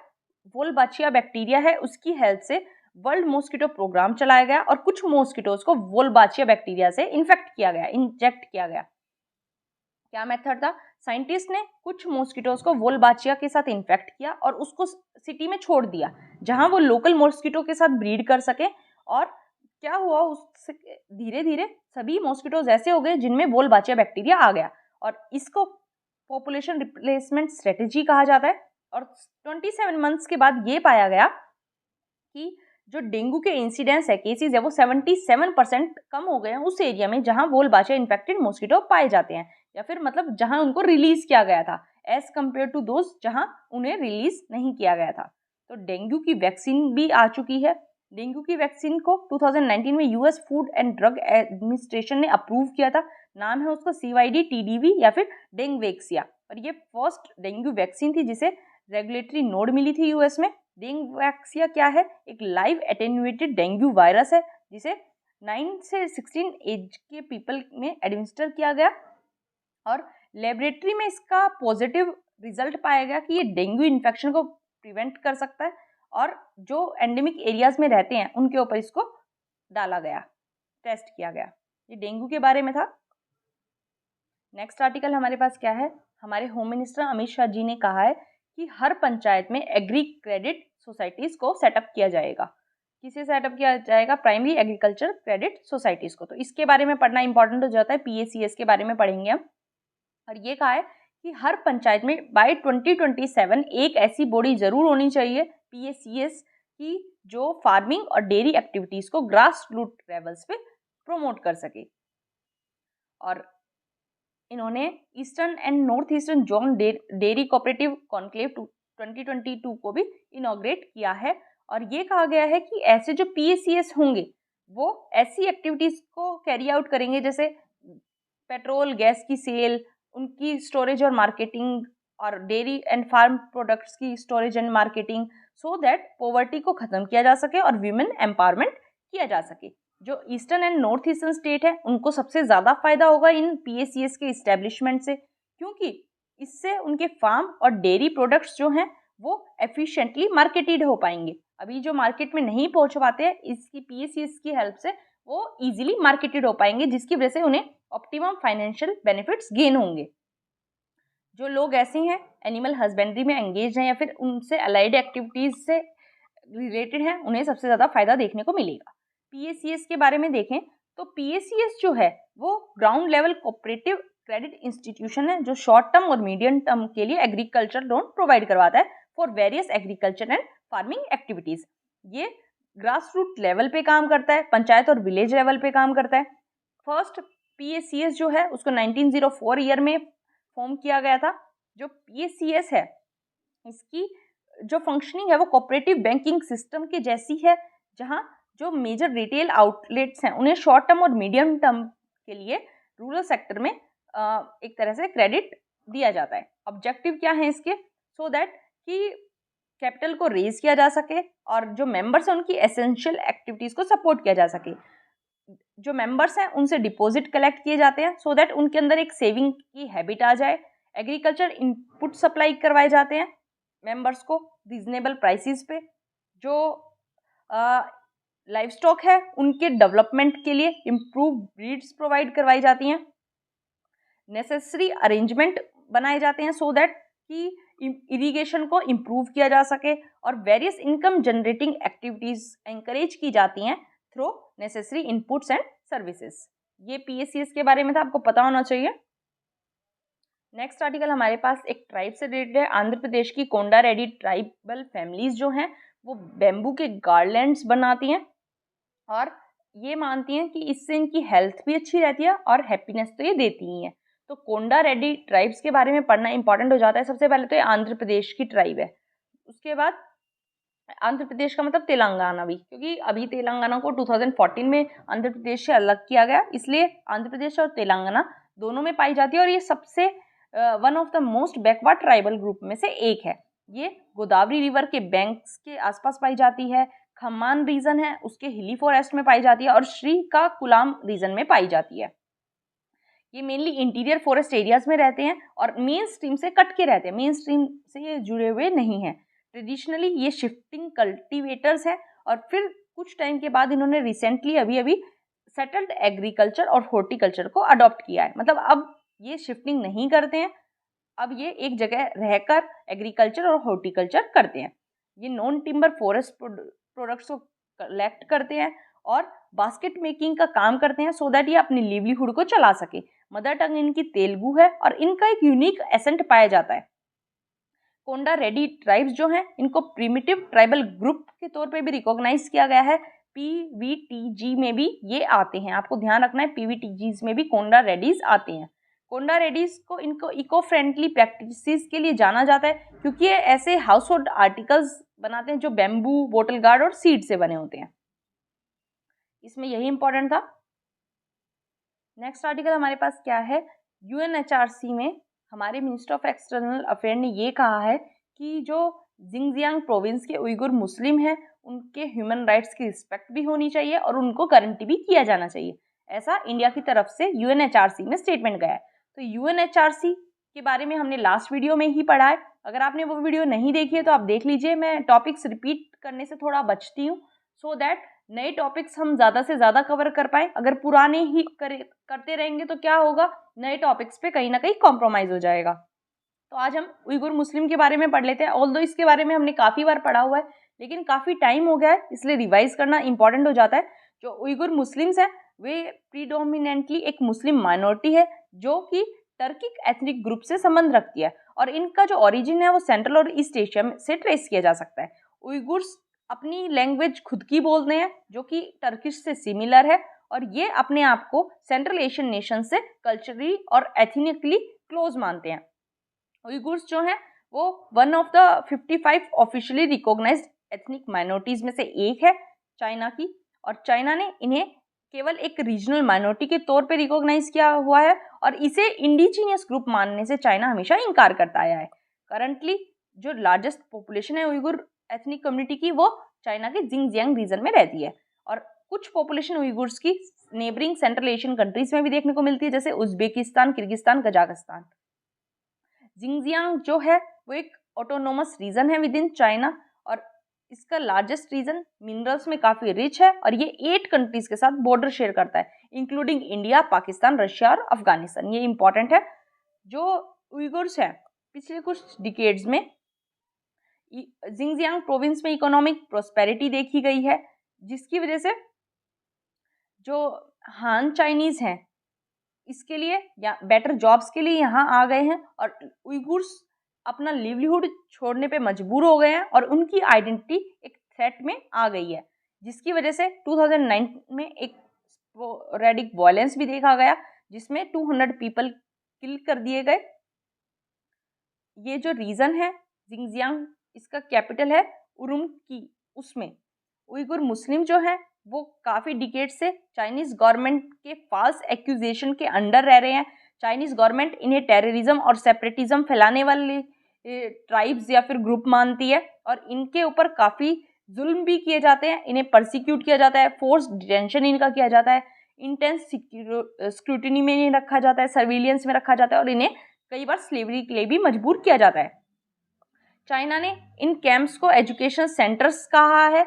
S1: वोल्बाचिया बैक्टीरिया है, उसकी हेल्प से वर्ल्ड मॉस्किटो प्रोग्राम चलाया गया और कुछ मॉस्किटोज को वोल्बाचिया बैक्टीरिया से इंजेक्ट किया गया। क्या मेथड था? साइंटिस्ट ने कुछ मॉस्किटोज को वोल्बाचिया के साथ इन्फेक्ट किया और उसको सिटी में छोड़ दिया जहां वो लोकल मॉस्किटो के साथ ब्रीड कर सके। और क्या हुआ, उससे धीरे धीरे सभी मॉस्किटोज ऐसे हो गए जिनमें वोल्बाचिया बैक्टीरिया आ गया और इसको पॉपुलेशन रिप्लेसमेंट स्ट्रेटेजी कहा जाता है। और 27 मंथ्स के बाद ये पाया गया कि जो डेंगू के इंसिडेंस है, केसेस है, वो 77% कम हो गए हैं उस एरिया में जहां वोल्बाचिया इन्फेक्टेड मॉस्किटो पाए जाते हैं, या फिर मतलब जहां उनको रिलीज किया गया था, एज कम्पेयर टू दोज जहां उन्हें रिलीज नहीं किया गया था। तो डेंगू की वैक्सीन भी आ चुकी है। डेंगू की वैक्सीन को 2019 में US food and drug administration ने अप्रूव किया था। नाम है उसका CYD-TDV या फिर डेंगवेक्सिया, और ये फर्स्ट डेंगू वैक्सीन थी जिसे रेगुलेटरी नोड मिली थी यूएस में। डेंगवेक्सिया क्या है? एक लाइव एटेन्यूएटेड डेंगू वायरस है जिसे 9 से 16 एज के पीपल में एडमिनिस्टर किया गया और लेबोरेटरी में इसका पॉजिटिव रिजल्ट पाया गया कि ये डेंगू इन्फेक्शन को प्रिवेंट कर सकता है और जो एंडेमिक एरियाज में रहते हैं उनके ऊपर इसको डाला गया, टेस्ट किया गया। ये डेंगू के बारे में था। नेक्स्ट आर्टिकल हमारे पास क्या है? हमारे होम मिनिस्टर अमित शाह जी ने कहा है कि हर पंचायत में एग्री क्रेडिट सोसाइटीज को सेटअप किया जाएगा। किसे सेटअप किया जाएगा? प्राइमरी एग्रीकल्चर क्रेडिट सोसाइटीज को। तो इसके बारे में पढ़ना इंपॉर्टेंट हो जाता है, PACS के बारे में पढ़ेंगे हम। और ये कहा है कि हर पंचायत में बाय 2027 एक ऐसी बॉडी जरूर होनी चाहिए PACS की जो फार्मिंग और डेयरी एक्टिविटीज को ग्रास रूट लेवल्स पे प्रमोट कर सके। और इन्होंने eastern and north eastern zone dairy cooperative conclave 2022 को भी इनॉग्रेट किया है। और ये कहा गया है कि ऐसे जो PACS होंगे वो ऐसी एक्टिविटीज को कैरी आउट करेंगे जैसे पेट्रोल गैस की सेल, उनकी स्टोरेज और मार्केटिंग, और डेयरी एंड फार्म प्रोडक्ट्स की storage and marketing, so that poverty को खत्म किया जा सके और वीमेन एम्पावरमेंट किया जा सके। जो eastern and north eastern state है उनको सबसे ज़्यादा फायदा होगा इन PACS के इस्टेब्लिशमेंट से, क्योंकि इससे उनके फार्म और डेयरी प्रोडक्ट्स जो हैं वो एफिशिएंटली मार्केटेड हो पाएंगे। अभी जो मार्केट में नहीं पहुंच पाते हैं, इसकी PACS की हेल्प से वो इजीली मार्केटेड हो पाएंगे, जिसकी वजह से उन्हें ऑप्टिमम फाइनेंशियल बेनिफिट्स गेन होंगे। जो लोग ऐसे हैं एनिमल हस्बेंड्री में एंगेज हैं या फिर उनसे अलाइड एक्टिविटीज से रिलेटेड हैं, उन्हें सबसे ज़्यादा फायदा देखने को मिलेगा। PACS के बारे में देखें तो PACS जो है वो ground level cooperative credit institution है जो शॉर्ट टर्म और मीडियम टर्म के लिए एग्रीकल्चर लोन प्रोवाइड करवाता है for various agriculture and farming activities. ये ग्रास रूट लेवल पे काम करता है, पंचायत और विलेज लेवल पे काम करता है। फर्स्ट PACS जो है उसको 1904 ईयर में फॉर्म किया गया था। जो PACS है इसकी जो फंक्शनिंग है वो कोऑपरेटिव बैंकिंग सिस्टम के जैसी है, जहां जो मेजर रिटेल आउटलेट्स हैं उन्हें शॉर्ट टर्म और मीडियम टर्म के लिए रूरल सेक्टर में एक तरह से क्रेडिट दिया जाता है। ऑब्जेक्टिव क्या है इसके? सो दैट कि कैपिटल को रेज किया जा सके और जो मेंबर्स हैं उनकी एसेंशियल एक्टिविटीज को सपोर्ट किया जा सके। जो मेंबर्स हैं उनसे डिपॉजिट कलेक्ट किए जाते हैं सो दैट उनके अंदर एक सेविंग की हैबिट आ जाए। एग्रीकल्चर इनपुट सप्लाई करवाए जाते हैं मेंबर्स को रीजनेबल प्राइसेस पे। जो लाइव स्टॉक है उनके डेवलपमेंट के लिए इम्प्रूव ब्रीड्स प्रोवाइड करवाई जाती हैं। नेसेसरी अरेंजमेंट बनाए जाते हैं सो दैट कि इरिगेशन को इम्प्रूव किया जा सके और various income generating activities encourage की जाती हैं through necessary inputs and services. ये PACS के बारे में था, आपको पता होना चाहिए। नेक्स्ट आर्टिकल हमारे पास एक ट्राइब से रिलेटेड है। आंध्र प्रदेश की कोंडा रेड्डी ट्राइबल फैमिलीज जो हैं वो बेम्बू के गार्लैंड्स बनाती हैं और ये मानती हैं कि इससे इनकी हेल्थ भी अच्छी रहती है और हैप्पीनेस तो ये देती ही हैं। तो कोंडा रेड्डी ट्राइब्स के बारे में पढ़ना इंपॉर्टेंट हो जाता है। सबसे पहले तो ये आंध्र प्रदेश की ट्राइब है, उसके बाद आंध्र प्रदेश का मतलब तेलंगाना भी, क्योंकि अभी तेलंगाना को 2014 में आंध्र प्रदेश से अलग किया गया, इसलिए आंध्र प्रदेश और तेलंगाना दोनों में पाई जाती है और ये सबसे one of the most backward tribal group में से एक है। ये गोदावरी रिवर के बैंक्स के आसपास पाई जाती है। खम्मान रीजन है उसके हिली फॉरेस्ट में पाई जाती है और श्रीकाकुलम रीजन में पाई जाती है। ये मेनली इंटीरियर फॉरेस्ट एरियाज में रहते हैं और मेन स्ट्रीम से कट के रहते हैं, मेन स्ट्रीम से ये जुड़े हुए नहीं हैं। ट्रेडिशनली ये शिफ्टिंग कल्टीवेटर्स है और फिर कुछ टाइम के बाद इन्होंने रिसेंटली अभी सेटल्ड एग्रीकल्चर और हॉर्टिकल्चर को अडॉप्ट किया है। मतलब अब ये शिफ्टिंग नहीं करते हैं, अब ये एक जगह रहकर एग्रीकल्चर और हॉर्टिकल्चर करते हैं। ये नॉन टिम्बर फॉरेस्ट प्रोडक्ट्स को कलेक्ट करते हैं और बास्केट मेकिंग का काम करते हैं सो दैट ये अपनी लिवलीहुड को चला सके। मदर टंग इनकी तेलुगु है और इनका एक यूनिक एसेंट पाया जाता है। कोंडा रेड्डी ट्राइब्स जो हैं इनको प्रिमिटिव ट्राइबल ग्रुप के तौर पे भी रिकॉग्नाइज किया गया है। PVTG में भी ये आते हैं, आपको ध्यान रखना है PVTGs में भी कोंडा रेड्डीज आते हैं। कोंडा रेड्डीज को इनको इको फ्रेंडली प्रैक्टिसेस के लिए जाना जाता है क्योंकि ये ऐसे हाउस होल्ड आर्टिकल्स बनाते हैं जो बैम्बू, बोटल गार्ड और सीड से बने होते हैं। इसमें यही इंपॉर्टेंट था। नेक्स्ट आर्टिकल हमारे पास क्या है? UNHRC में हमारे मिनिस्टर ऑफ एक्सटर्नल अफेयर ने ये कहा है कि जो जिंगजियांग प्रोविंस के उइगुर मुस्लिम हैं उनके ह्यूमन राइट्स की रिस्पेक्ट भी होनी चाहिए और उनको गारंटी भी किया जाना चाहिए। ऐसा इंडिया की तरफ से UNHRC में स्टेटमेंट गया है। तो UNHRC के बारे में हमने लास्ट वीडियो में ही पढ़ा है, अगर आपने वो वीडियो नहीं देखी है तो आप देख लीजिए। मैं टॉपिक्स रिपीट करने से थोड़ा बचती हूँ सो दैट नए टॉपिक्स हम ज़्यादा से ज़्यादा कवर कर पाए। अगर पुराने ही करते रहेंगे तो क्या होगा, नए टॉपिक्स पे कहीं ना कहीं कॉम्प्रोमाइज़ हो जाएगा। तो आज हम उइगुर मुस्लिम के बारे में पढ़ लेते हैं। ऑल्दो इसके बारे में हमने काफ़ी बार पढ़ा हुआ है लेकिन काफ़ी टाइम हो गया है, इसलिए रिवाइज करना इंपॉर्टेंट हो जाता है। जो उइगुर मुस्लिम्स हैं वे प्रीडोमिनेंटली एक मुस्लिम माइनॉरिटी है जो कि टर्किक एथनिक ग्रुप से संबंध रखती है और इनका जो ओरिजिन है वो सेंट्रल और ईस्ट एशिया से ट्रेस किया जा सकता है। उइगुर्स अपनी लैंग्वेज खुद की बोलते हैं जो कि टर्किश से सिमिलर है और ये अपने आप को सेंट्रल एशियन नेशन से कल्चरली और एथनिकली क्लोज मानते हैं। उइगुर्स जो हैं वो one of the 55 officially recognised ethnic minorities में से एक है चाइना की, और चाइना ने इन्हें केवल एक रीजनल माइनॉरिटी के तौर पे रिकॉग्नाइज किया हुआ है और इसे इंडिजिनियस ग्रुप मानने से चाइना हमेशा इनकार करता आया है। करंटली जो लार्जेस्ट पॉपुलेशन है उइगुर एथनिक कम्युनिटी की वो चाइना के जिंगजियांग रीजन में रहती है और कुछ पॉपुलेशन उइगुर्स की नेबरिंग सेंट्रल एशियन कंट्रीज में भी देखने को मिलती है जैसे उज्बेकिस्तान, किर्गिस्तान, कजाकिस्तान। जिंगजियांग जो है वो एक ऑटोनोमस रीजन है विद इन चाइना और इसका लार्जेस्ट रीजन मिनरल्स में काफ़ी रिच है और ये 8 कंट्रीज के साथ बॉर्डर शेयर करता है इंक्लूडिंग इंडिया, पाकिस्तान, रशिया और अफगानिस्तान। ये इंपॉर्टेंट है। जो उइगुर्स है पिछले कुछ डिकेड्स में जिंगजियांग प्रोविंस में इकोनॉमिक प्रोस्पेरिटी देखी गई है जिसकी वजह से जो हान चाइनीज हैं इसके लिए या बेटर जॉब्स के लिए यहाँ आ गए हैं और उइगुर्स अपना लिवलीहुड छोड़ने पे मजबूर हो गए हैं और उनकी आइडेंटिटी एक थ्रेट में आ गई है जिसकी वजह से 2009 में एक स्पोरेडिक वायलेंस भी देखा गया, जिसमें 200 पीपल किल कर दिए गए। ये जो रीजन है जिंगजियांग, इसका कैपिटल है उरुमकी। उसमें उइगुर मुस्लिम जो है वो काफ़ी डिकेड से चाइनीज़ गवर्नमेंट के फॉल्स एक्यूजेशन के अंडर रह रहे हैं। चाइनीज़ गवर्नमेंट इन्हें टेररिज्म और सेपरेटिज्म फैलाने वाले ट्राइब्स या फिर ग्रुप मानती है, और इनके ऊपर काफ़ी जुल्म भी किए जाते हैं। इन्हें परसिक्यूट किया जाता है, फोर्स डिटेंशन इनका किया जाता है, इंटेंस स्क्रूटिनी में इन्हें रखा जाता है, सर्विलियंस में रखा जाता है, और इन्हें कई बार स्लेवरी के लिए भी मजबूर किया जाता है। चाइना ने इन कैंप्स को एजुकेशन सेंटर्स कहा है,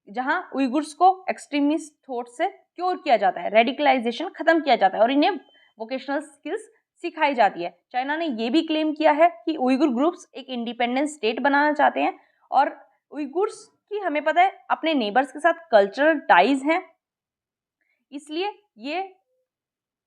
S1: जहां उइगुर्स को एक्सट्रीमिस्ट थॉट से क्योर किया जाता है, रेडिकलाइजेशन खत्म किया जाता है, और इन्हें वोकेशनल स्किल्स सिखाई जाती है। चाइना ने यह भी क्लेम किया है कि उइगुर ग्रुप्स एक इंडिपेंडेंट स्टेट बनाना चाहते हैं, और उइगुर्स की हमें पता है अपने नेबर्स के साथ कल्चरल टाइज हैं, इसलिए ये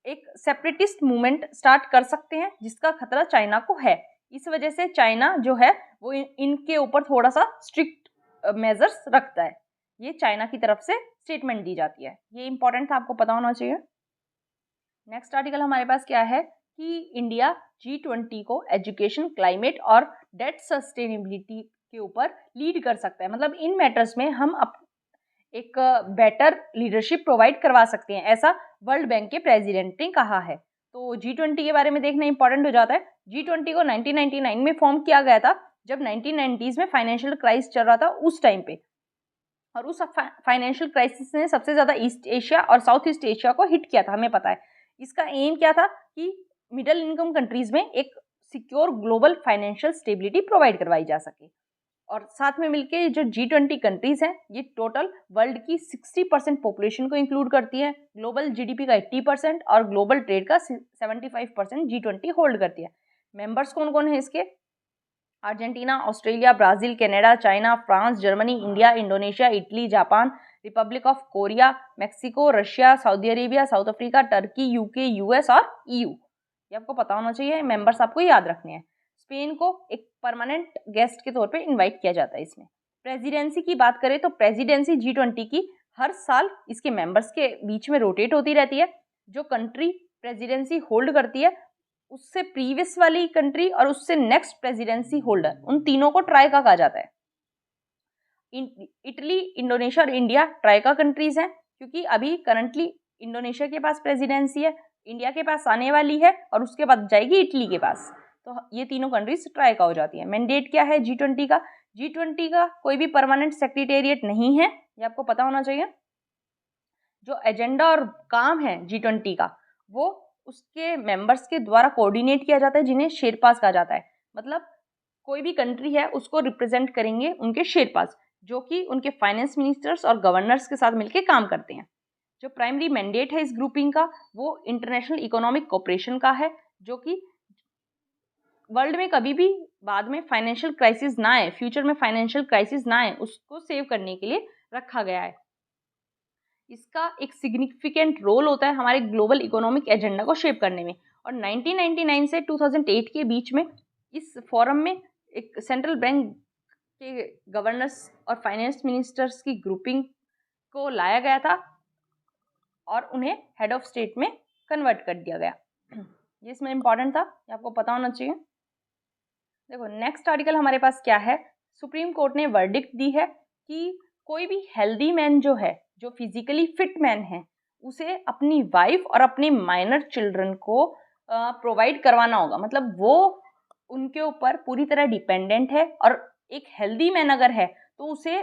S1: एक सेपरेटिस्ट मूवमेंट स्टार्ट कर सकते हैं, जिसका खतरा चाइना को है। इस वजह से चाइना जो है वो इनके ऊपर थोड़ा सा स्ट्रिक्ट मेजर्स रखता है। ये चाइना की तरफ से स्टेटमेंट दी जाती है। ये इंपॉर्टेंट था, आपको पता होना चाहिए। नेक्स्ट आर्टिकल हमारे पास क्या है कि इंडिया G20 को एजुकेशन, क्लाइमेट और डेट सस्टेनेबिलिटी के ऊपर लीड कर सकता है। मतलब इन मैटर्स में हम एक बेटर लीडरशिप प्रोवाइड करवा सकते हैं, ऐसा वर्ल्ड बैंक के प्रेसिडेंट ने कहा है। तो G20 के बारे में देखना इंपॉर्टेंट हो जाता है। G20 को 1999 में फॉर्म किया गया था, जब 1990s में फाइनेंशियल क्राइसिस चल रहा था उस टाइम पे, और उस फाइनेंशियल क्राइसिस ने सबसे ज़्यादा ईस्ट एशिया और साउथ ईस्ट एशिया को हिट किया था, हमें पता है। इसका एम क्या था कि मिडिल इनकम कंट्रीज में एक secure global financial stability provide करवाई जा सके। और साथ में मिलके जो G20 कंट्रीज हैं, ये टोटल वर्ल्ड की 60% पॉपुलेशन को इंक्लूड करती है, ग्लोबल जीडीपी का 80% और ग्लोबल ट्रेड का 75% G20 होल्ड करती है। मेंबर्स कौन कौन है इसके? Argentina, Australia, Brazil, Canada, China, France, Germany, India, Indonesia, Italy, Japan, Republic of Korea, Mexico, Russia, Saudi Arabia, south Africa, Turkey, UK, US और EU। ये आपको पता होना चाहिए, मेंबर्स आपको याद रखने हैं। स्पेन को एक परमानेंट गेस्ट के तौर पे इनवाइट किया जाता है इसमें। प्रेसिडेंसी की बात करें तो प्रेसिडेंसी G20 की हर साल इसके मेंबर्स के बीच में रोटेट होती रहती है। जो कंट्री प्रेसिडेंसी होल्ड करती है उससे प्रीवियस वाली कंट्री और उससे नेक्स्ट प्रेसिडेंसी होल्डर, उन तीनों को ट्राइका कहा जाता है। इटली, इंडोनेशिया और इंडिया ट्राइका कंट्रीज हैं, क्योंकि अभी करंटली इंडोनेशिया के पास प्रेसिडेंसी है, इंडिया के पास आने वाली है और उसके बाद जाएगी इटली के पास। तो ये तीनों कंट्रीज ट्राइका हो जाती है। मैंडेट क्या है G20 का? G20 का कोई भी परमानेंट सेक्रेटेरिएट नहीं है, ये आपको पता होना चाहिए। जो एजेंडा और काम है G20 का, वो उसके मेंबर्स के द्वारा कोऑर्डिनेट किया जाता है, जिन्हें शेरपास कहा जाता है। मतलब कोई भी कंट्री है उसको रिप्रेजेंट करेंगे उनके शेरपास, जो कि उनके फाइनेंस मिनिस्टर्स और गवर्नर्स के साथ मिलकर काम करते हैं। जो प्राइमरी मैंडेट है इस ग्रुपिंग का, वो इंटरनेशनल इकोनॉमिक कोऑपरेशन का है, जो कि वर्ल्ड में कभी भी बाद में फाइनेंशियल क्राइसिस ना आए, फ्यूचर में फाइनेंशियल क्राइसिस ना आए, उसको सेव करने के लिए रखा गया है। इसका एक सिग्निफिकेंट रोल होता है हमारे ग्लोबल इकोनॉमिक एजेंडा को शेप करने में। और 1999 से 2008 के बीच में इस फोरम में एक सेंट्रल बैंक के गवर्नर्स और फाइनेंस मिनिस्टर्स की ग्रुपिंग को लाया गया था और उन्हें हेड ऑफ स्टेट में कन्वर्ट कर दिया गया। ये इसमें इंपॉर्टेंट था, ये आपको पता होना चाहिए। देखो नेक्स्ट आर्टिकल हमारे पास क्या है। सुप्रीम कोर्ट ने वर्डिक्ट दी है कि कोई भी हेल्दी मैन जो है, जो फिजिकली फिट मैन है, उसे अपनी वाइफ और अपने माइनर चिल्ड्रन को प्रोवाइड करवाना होगा। मतलब वो उनके ऊपर पूरी तरह डिपेंडेंट है, और एक हेल्दी मैन अगर है तो उसे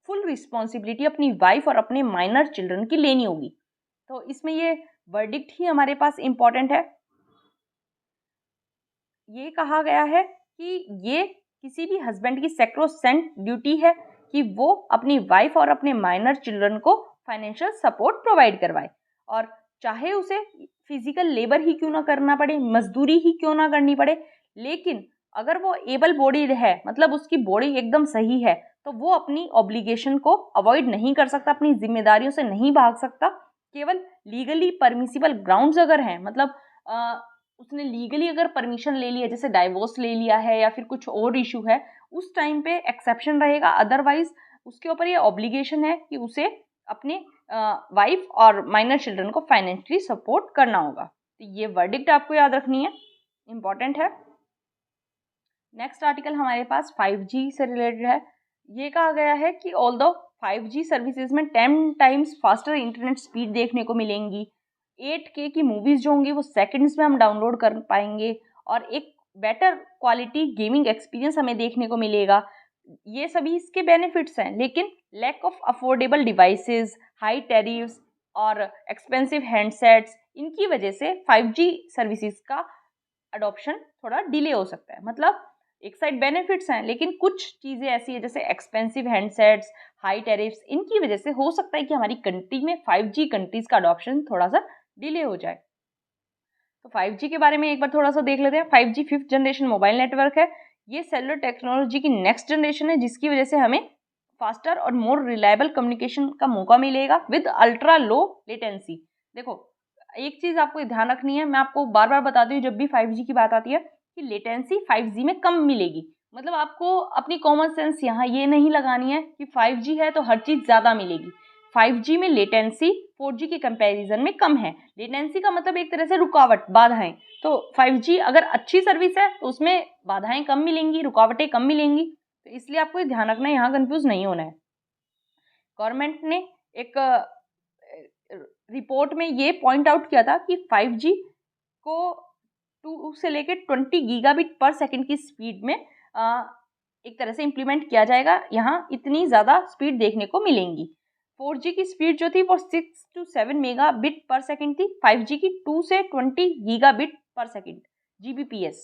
S1: फुल रिस्पॉन्सिबिलिटी अपनी वाइफ और अपने माइनर चिल्ड्रन की लेनी होगी। तो इसमें ये वर्डिक्ट ही हमारे पास इंपॉर्टेंट है। ये कहा गया है कि ये किसी भी हस्बैंड की सैक्रोसेंट ड्यूटी है कि वो अपनी वाइफ और अपने माइनर चिल्ड्रन को फाइनेंशियल सपोर्ट प्रोवाइड करवाए, और चाहे उसे फिजिकल लेबर ही क्यों ना करना पड़े, मजदूरी ही क्यों ना करनी पड़े, लेकिन अगर वो एबल बॉडीड है, मतलब उसकी बॉडी एकदम सही है, तो वो अपनी ऑब्लिगेशन को अवॉइड नहीं कर सकता, अपनी जिम्मेदारियों से नहीं भाग सकता। केवल लीगली परमिसिबल ग्राउंड्स अगर हैं, मतलब उसने लीगली अगर परमिशन ले लिया, जैसे डाइवोर्स ले लिया है या फिर कुछ और इशू है, उस टाइम पे एक्सेप्शन रहेगा। अदरवाइज उसके ऊपर ये ऑब्लिगेशन है कि उसे अपने वाइफ और माइनर चिल्ड्रन को फाइनेंशियली सपोर्ट करना होगा। तो ये वर्डिक्ट आपको याद रखनी है, इम्पॉर्टेंट है। नेक्स्ट आर्टिकल हमारे पास 5G से रिलेटेड है। ये कहा गया है कि ऑल्दो 5G सर्विसेज में 10 टाइम्स फास्टर इंटरनेट स्पीड देखने को मिलेंगी, 8K की मूवीज़ जो होंगी वो सेकंड्स में हम डाउनलोड कर पाएंगे और एक बेटर क्वालिटी गेमिंग एक्सपीरियंस हमें देखने को मिलेगा। ये सभी इसके बेनिफिट्स हैं, लेकिन lack of affordable devices, high tariffs और एक्सपेंसिव हैंडसेट्स, इनकी वजह से 5G सर्विसेज का अडॉप्शन थोड़ा डिले हो सकता है। मतलब एक साइड बेनिफिट्स हैं, लेकिन कुछ चीज़ें ऐसी है जैसे एक्सपेंसिव हैंडसेट्स, हाई टैरिफ्स, इनकी वजह से हो सकता है कि हमारी कंट्री में 5G कंट्रीज़ का अडॉप्शन थोड़ा सा डिले हो जाए। तो 5G के बारे में एक बार थोड़ा सा देख लेते हैं। 5G 5th generation mobile network है। ये सेलुलर टेक्नोलॉजी की नेक्स्ट जनरेशन है, जिसकी वजह से हमें फास्टर और मोर रिलायबल कम्युनिकेशन का मौका मिलेगा विद अल्ट्रा लो लेटेंसी। देखो, एक चीज़ आपको ध्यान रखनी है, मैं आपको बार बार बताती हूँ जब भी 5G की बात आती है कि लेटेंसी 5G में कम मिलेगी। मतलब आपको अपनी कॉमन सेंस यहाँ ये नहीं लगानी है कि 5G है तो हर चीज़ ज़्यादा मिलेगी। 5G में लेटेंसी 4G के कंपैरिजन में कम है। लेटेंसी का मतलब एक तरह से रुकावट, बाधाएं। तो 5G अगर अच्छी सर्विस है तो उसमें बाधाएं कम मिलेंगी, रुकावटें कम मिलेंगी। तो इसलिए आपको ये ध्यान रखना है, यहाँ कंफ्यूज नहीं होना है। गवर्नमेंट ने एक रिपोर्ट में ये पॉइंट आउट किया था कि 5G को 2 से लेकर 20 गीगाबिट पर सेकंड की स्पीड में एक तरह से इम्प्लीमेंट किया जाएगा। यहाँ इतनी ज़्यादा स्पीड देखने को मिलेंगी। 4G की स्पीड जो थी वो 6 to 7 मेगाबिट पर सेकंड थी। 5G की 2 से 20 गीगाबिट पर सेकंड GBps।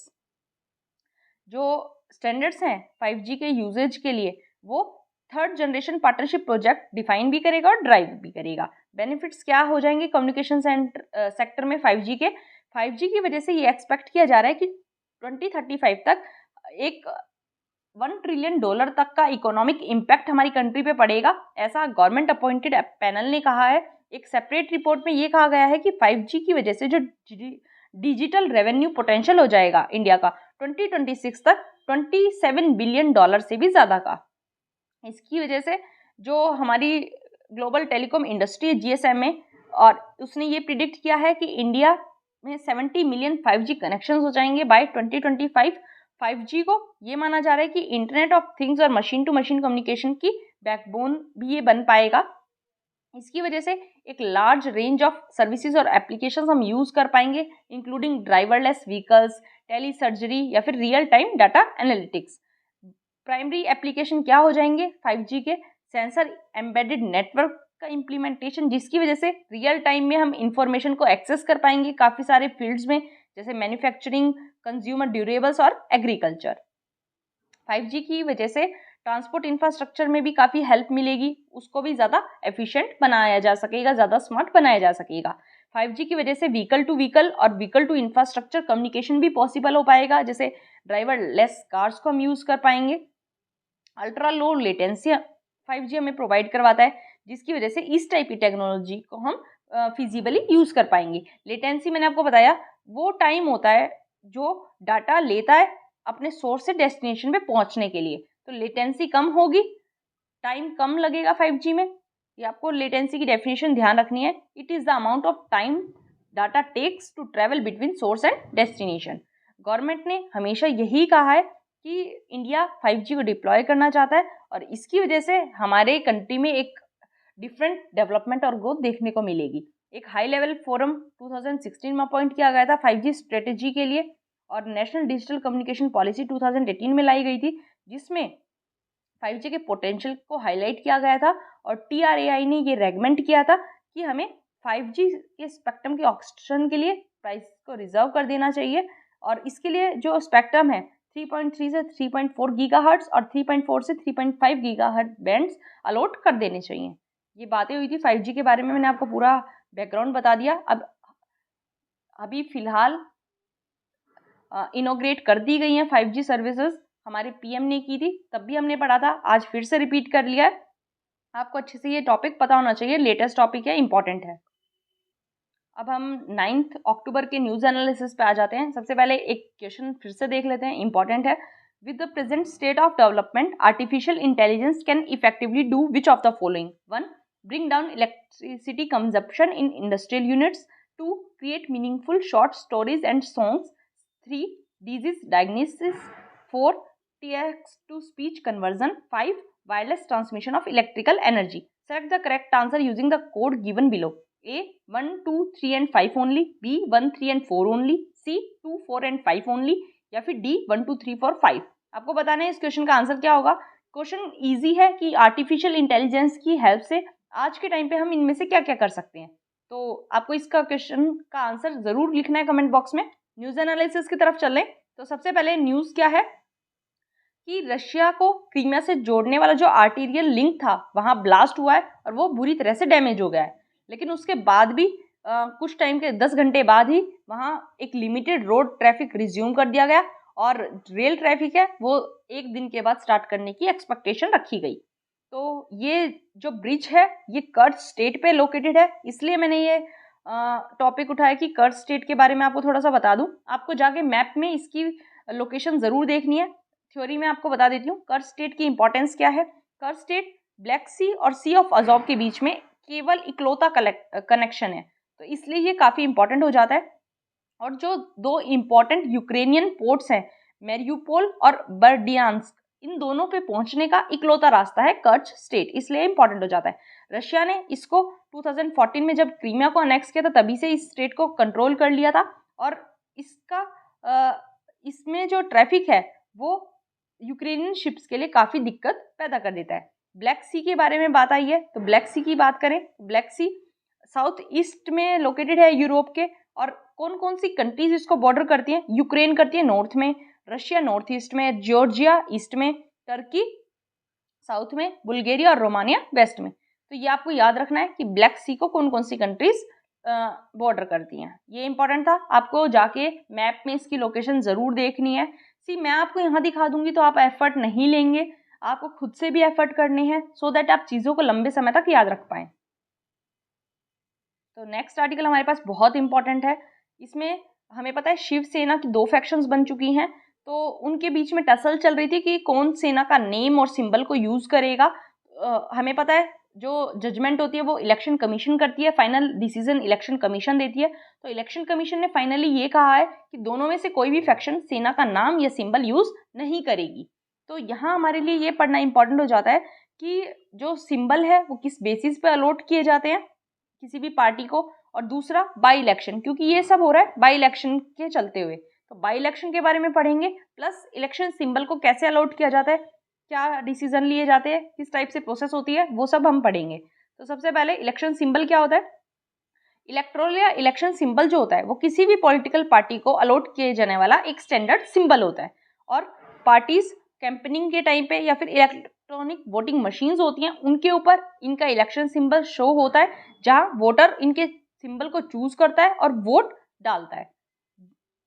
S1: जो स्टैंडर्ड्स हैं 5G के यूजेज के लिए वो 3rd generation partnership project define भी करेगा और ड्राइव भी करेगा। बेनिफिट्स क्या हो जाएंगे कम्युनिकेशन सेक्टर में 5G के? 5G की वजह से ये एक्सपेक्ट किया जा रहा है कि 2035 तक एक $1 ट्रिलियन तक का इकोनॉमिक इम्पैक्ट हमारी कंट्री पे पड़ेगा, ऐसा गवर्नमेंट अपॉइंटेड पैनल ने कहा है। एक सेपरेट रिपोर्ट में ये कहा गया है कि 5G की वजह से जो डिजिटल रेवेन्यू पोटेंशियल हो जाएगा इंडिया का 2026 तक $27 बिलियन से भी ज़्यादा का। इसकी वजह से जो हमारी ग्लोबल टेलीकॉम इंडस्ट्री है GSMA, और उसने ये प्रिडिक्ट किया है कि इंडिया में 70 मिलियन 5G कनेक्शन हो जाएंगे बाय 2025। 5G को ये माना जा रहा है कि इंटरनेट ऑफ थिंग्स और मशीन टू मशीन कम्युनिकेशन की बैकबोन भी ये बन पाएगा। इसकी वजह से एक लार्ज रेंज ऑफ सर्विसेज और एप्लीकेशंस हम यूज़ कर पाएंगे, including driverless vehicles, telesurgery या फिर real time data analytics. Primary application क्या हो जाएंगे 5G के? सेंसर एम्बेडेड नेटवर्क का इम्प्लीमेंटेशन, जिसकी वजह से रियल टाइम में हम इंफॉर्मेशन को एक्सेस कर पाएंगे काफ़ी सारे फील्ड्स में, जैसे मैन्युफैक्चरिंग, कंज्यूमर ड्यूरेबल्स और एग्रीकल्चर। 5G की वजह से ट्रांसपोर्ट इंफ्रास्ट्रक्चर में भी काफ़ी हेल्प मिलेगी, उसको भी ज़्यादा एफिशिएंट बनाया जा सकेगा, ज़्यादा स्मार्ट बनाया जा सकेगा। 5G की वजह से व्हीकल टू व्हीकल और व्हीकल टू इंफ्रास्ट्रक्चर कम्युनिकेशन भी पॉसिबल हो पाएगा, जैसे ड्राइवर लेस कार्स को हम यूज़ कर पाएंगे। अल्ट्रा लो लेटेंसी 5G हमें प्रोवाइड करवाता है, जिसकी वजह से इस टाइप की टेक्नोलॉजी को हम फिजिबली यूज़ कर पाएंगे। लेटेंसी मैंने आपको बताया वो टाइम होता है जो डाटा लेता है अपने सोर्स से डेस्टिनेशन पे पहुंचने के लिए। तो लेटेंसी कम होगी, टाइम कम लगेगा 5G में। ये आपको लेटेंसी की डेफिनेशन ध्यान रखनी है। It is the amount of time data takes to travel between source and destination. Government ने हमेशा यही कहा है कि इंडिया 5G को डिप्लॉय करना चाहता है, और इसकी वजह से हमारे कंट्री में एक डिफरेंट डेवलपमेंट और ग्रोथ देखने को मिलेगी। एक हाई लेवल फोरम 2016 में अपॉइंट किया गया था 5G स्ट्रेटेजी के लिए, और नेशनल डिजिटल कम्युनिकेशन पॉलिसी 2018 में लाई गई थी, जिसमें 5G के पोटेंशियल को हाईलाइट किया गया था। और TRAI ने ये रेकमेंड किया था कि हमें 5G के स्पेक्ट्रम के ऑक्शन के लिए प्राइस को रिजर्व कर देना चाहिए, और इसके लिए जो स्पेक्ट्रम है 3.3 से 3.4 गीगाहर्ट्ज और 3.4 से 3.5 गीगाहर्ट्ज बैंड्स अलॉट कर देने चाहिए। ये बातें हुई थी 5G के बारे में, मैंने आपको पूरा बैकग्राउंड बता दिया। अब अभी फिलहाल इनोग्रेट कर दी गई हैं 5G सर्विसेज, हमारे PM ने की थी, तब भी हमने पढ़ा था, आज फिर से रिपीट कर लिया है। आपको अच्छे से ये टॉपिक पता होना चाहिए, लेटेस्ट टॉपिक है, इंपॉर्टेंट है। अब हम 9 अक्टूबर के न्यूज़ एनालिसिस पे आ जाते हैं। सबसे पहले एक क्वेश्चन फिर से देख लेते हैं, इंपॉर्टेंट है। With the present state of development, artificial intelligence can effectively do which of the following? 1. bring down electricity consumption in industrial units. 2. Create meaningful short stories and songs. 3. Disease diagnosis. 4. Text to speech conversion. 5. Wireless transmission of electrical energy. Select the correct answer using the code given below. A 1, 2, 3 and 5 only. B 1, 3 and 4 only. C 2, 4 and 5 only. या फिर D 1, 2, 3, 4, 5. आपको बताना है इस question का answer क्या होगा. Question easy है कि आर्टिफिशियल इंटेलिजेंस की हेल्प से आज के टाइम पे हम इनमें से क्या क्या कर सकते हैं. तो आपको इसका क्वेश्चन का आंसर जरूर लिखना है कमेंट बॉक्स में. न्यूज एनालिसिस की तरफ चलें तो सबसे पहले न्यूज क्या है कि रशिया को क्रीमिया से जोड़ने वाला जो आर्टीरियल लिंक था वहां ब्लास्ट हुआ है और वो बुरी तरह से डैमेज हो गया है. लेकिन उसके बाद भी कुछ टाइम के 10 घंटे बाद ही वहां एक लिमिटेड रोड ट्रैफिक रिज्यूम कर दिया गया और रेल ट्रैफिक है वो एक दिन के बाद स्टार्ट करने की एक्सपेक्टेशन रखी गई. तो ये जो ब्रिज है ये कर्च स्टेट पे लोकेटेड है, इसलिए मैंने ये टॉपिक उठाया कि कर्च स्टेट के बारे में आपको थोड़ा सा बता दूं. आपको जाके मैप में इसकी लोकेशन ज़रूर देखनी है. थ्योरी में आपको बता देती हूँ कर्च स्टेट की इंपॉर्टेंस क्या है. कर्च स्टेट ब्लैक सी और सी ऑफ अजोव के बीच में केवल इकलौता कनेक्शन है, तो इसलिए ये काफ़ी इंपॉर्टेंट हो जाता है. और जो दो इम्पॉर्टेंट यूक्रेनियन पोर्ट्स हैं मैरियुपोल और बर्डियांस्क, इन दोनों पे पहुंचने का इकलौता रास्ता है कर्च स्टेट, इसलिए इंपॉर्टेंट हो जाता है. रशिया ने इसको 2014 में जब क्रीमिया को अनेक्स किया था तभी से इस स्टेट को कंट्रोल कर लिया था. और इसमें जो ट्रैफिक है वो यूक्रेनियन शिप्स के लिए काफ़ी दिक्कत पैदा कर देता है. ब्लैक सी के बारे में बात आई है तो ब्लैक सी की बात करें. ब्लैक सी साउथ ईस्ट में लोकेटेड है यूरोप के. और कौन कौन सी कंट्रीज इसको बॉर्डर करती हैं. यूक्रेन करती है नॉर्थ में, रशिया नॉर्थ ईस्ट में, जॉर्जिया ईस्ट में, टर्की साउथ में, बुल्गारिया और रोमानिया वेस्ट में. तो ये आपको याद रखना है कि ब्लैक सी को कौन कौन सी कंट्रीज बॉर्डर करती हैं. ये इंपॉर्टेंट था, आपको जाके मैप में इसकी लोकेशन ज़रूर देखनी है. मैं आपको यहाँ दिखा दूंगी तो आप एफर्ट नहीं लेंगे, आपको खुद से भी एफर्ट करने हैं सो दैट आप चीज़ों को लंबे समय तक याद रख पाएँ. तो नेक्स्ट आर्टिकल हमारे पास बहुत इंपॉर्टेंट है. इसमें हमें पता है शिवसेना की 2 फैक्शंस बन चुकी हैं, तो उनके बीच में टसल चल रही थी कि कौन सेना का नेम और सिंबल को यूज़ करेगा. हमें पता है जो जजमेंट होती है वो इलेक्शन कमीशन करती है, फाइनल डिसीजन इलेक्शन कमीशन देती है. तो इलेक्शन कमीशन ने फाइनली ये कहा है कि दोनों में से कोई भी फैक्शन सेना का नाम या सिंबल यूज़ नहीं करेगी. तो यहाँ हमारे लिए ये पढ़ना इंपॉर्टेंट हो जाता है कि जो सिंबल है वो किस बेसिस पे अलॉट किए जाते हैं किसी भी पार्टी को, और दूसरा बाई इलेक्शन, क्योंकि ये सब हो रहा है बाई इलेक्शन के चलते हुए. तो बाई इलेक्शन के बारे में पढ़ेंगे, प्लस इलेक्शन सिंबल को कैसे अलॉट किया जाता है, क्या डिसीजन लिए जाते हैं, किस टाइप से प्रोसेस होती है, वो सब हम पढ़ेंगे. तो सबसे पहले इलेक्शन सिंबल क्या होता है. इलेक्टोरल या इलेक्शन सिंबल जो होता है वो किसी भी पॉलिटिकल पार्टी को अलॉट किए जाने वाला एक स्टैंडर्ड सिंबल होता है. और पार्टीज कैंपेनिंग के टाइम पे या फिर इलेक्ट्रॉनिक वोटिंग मशीन्स होती हैं उनके ऊपर इनका इलेक्शन सिंबल शो होता है, जहां वोटर इनके सिंबल को चूज करता है और वोट डालता है.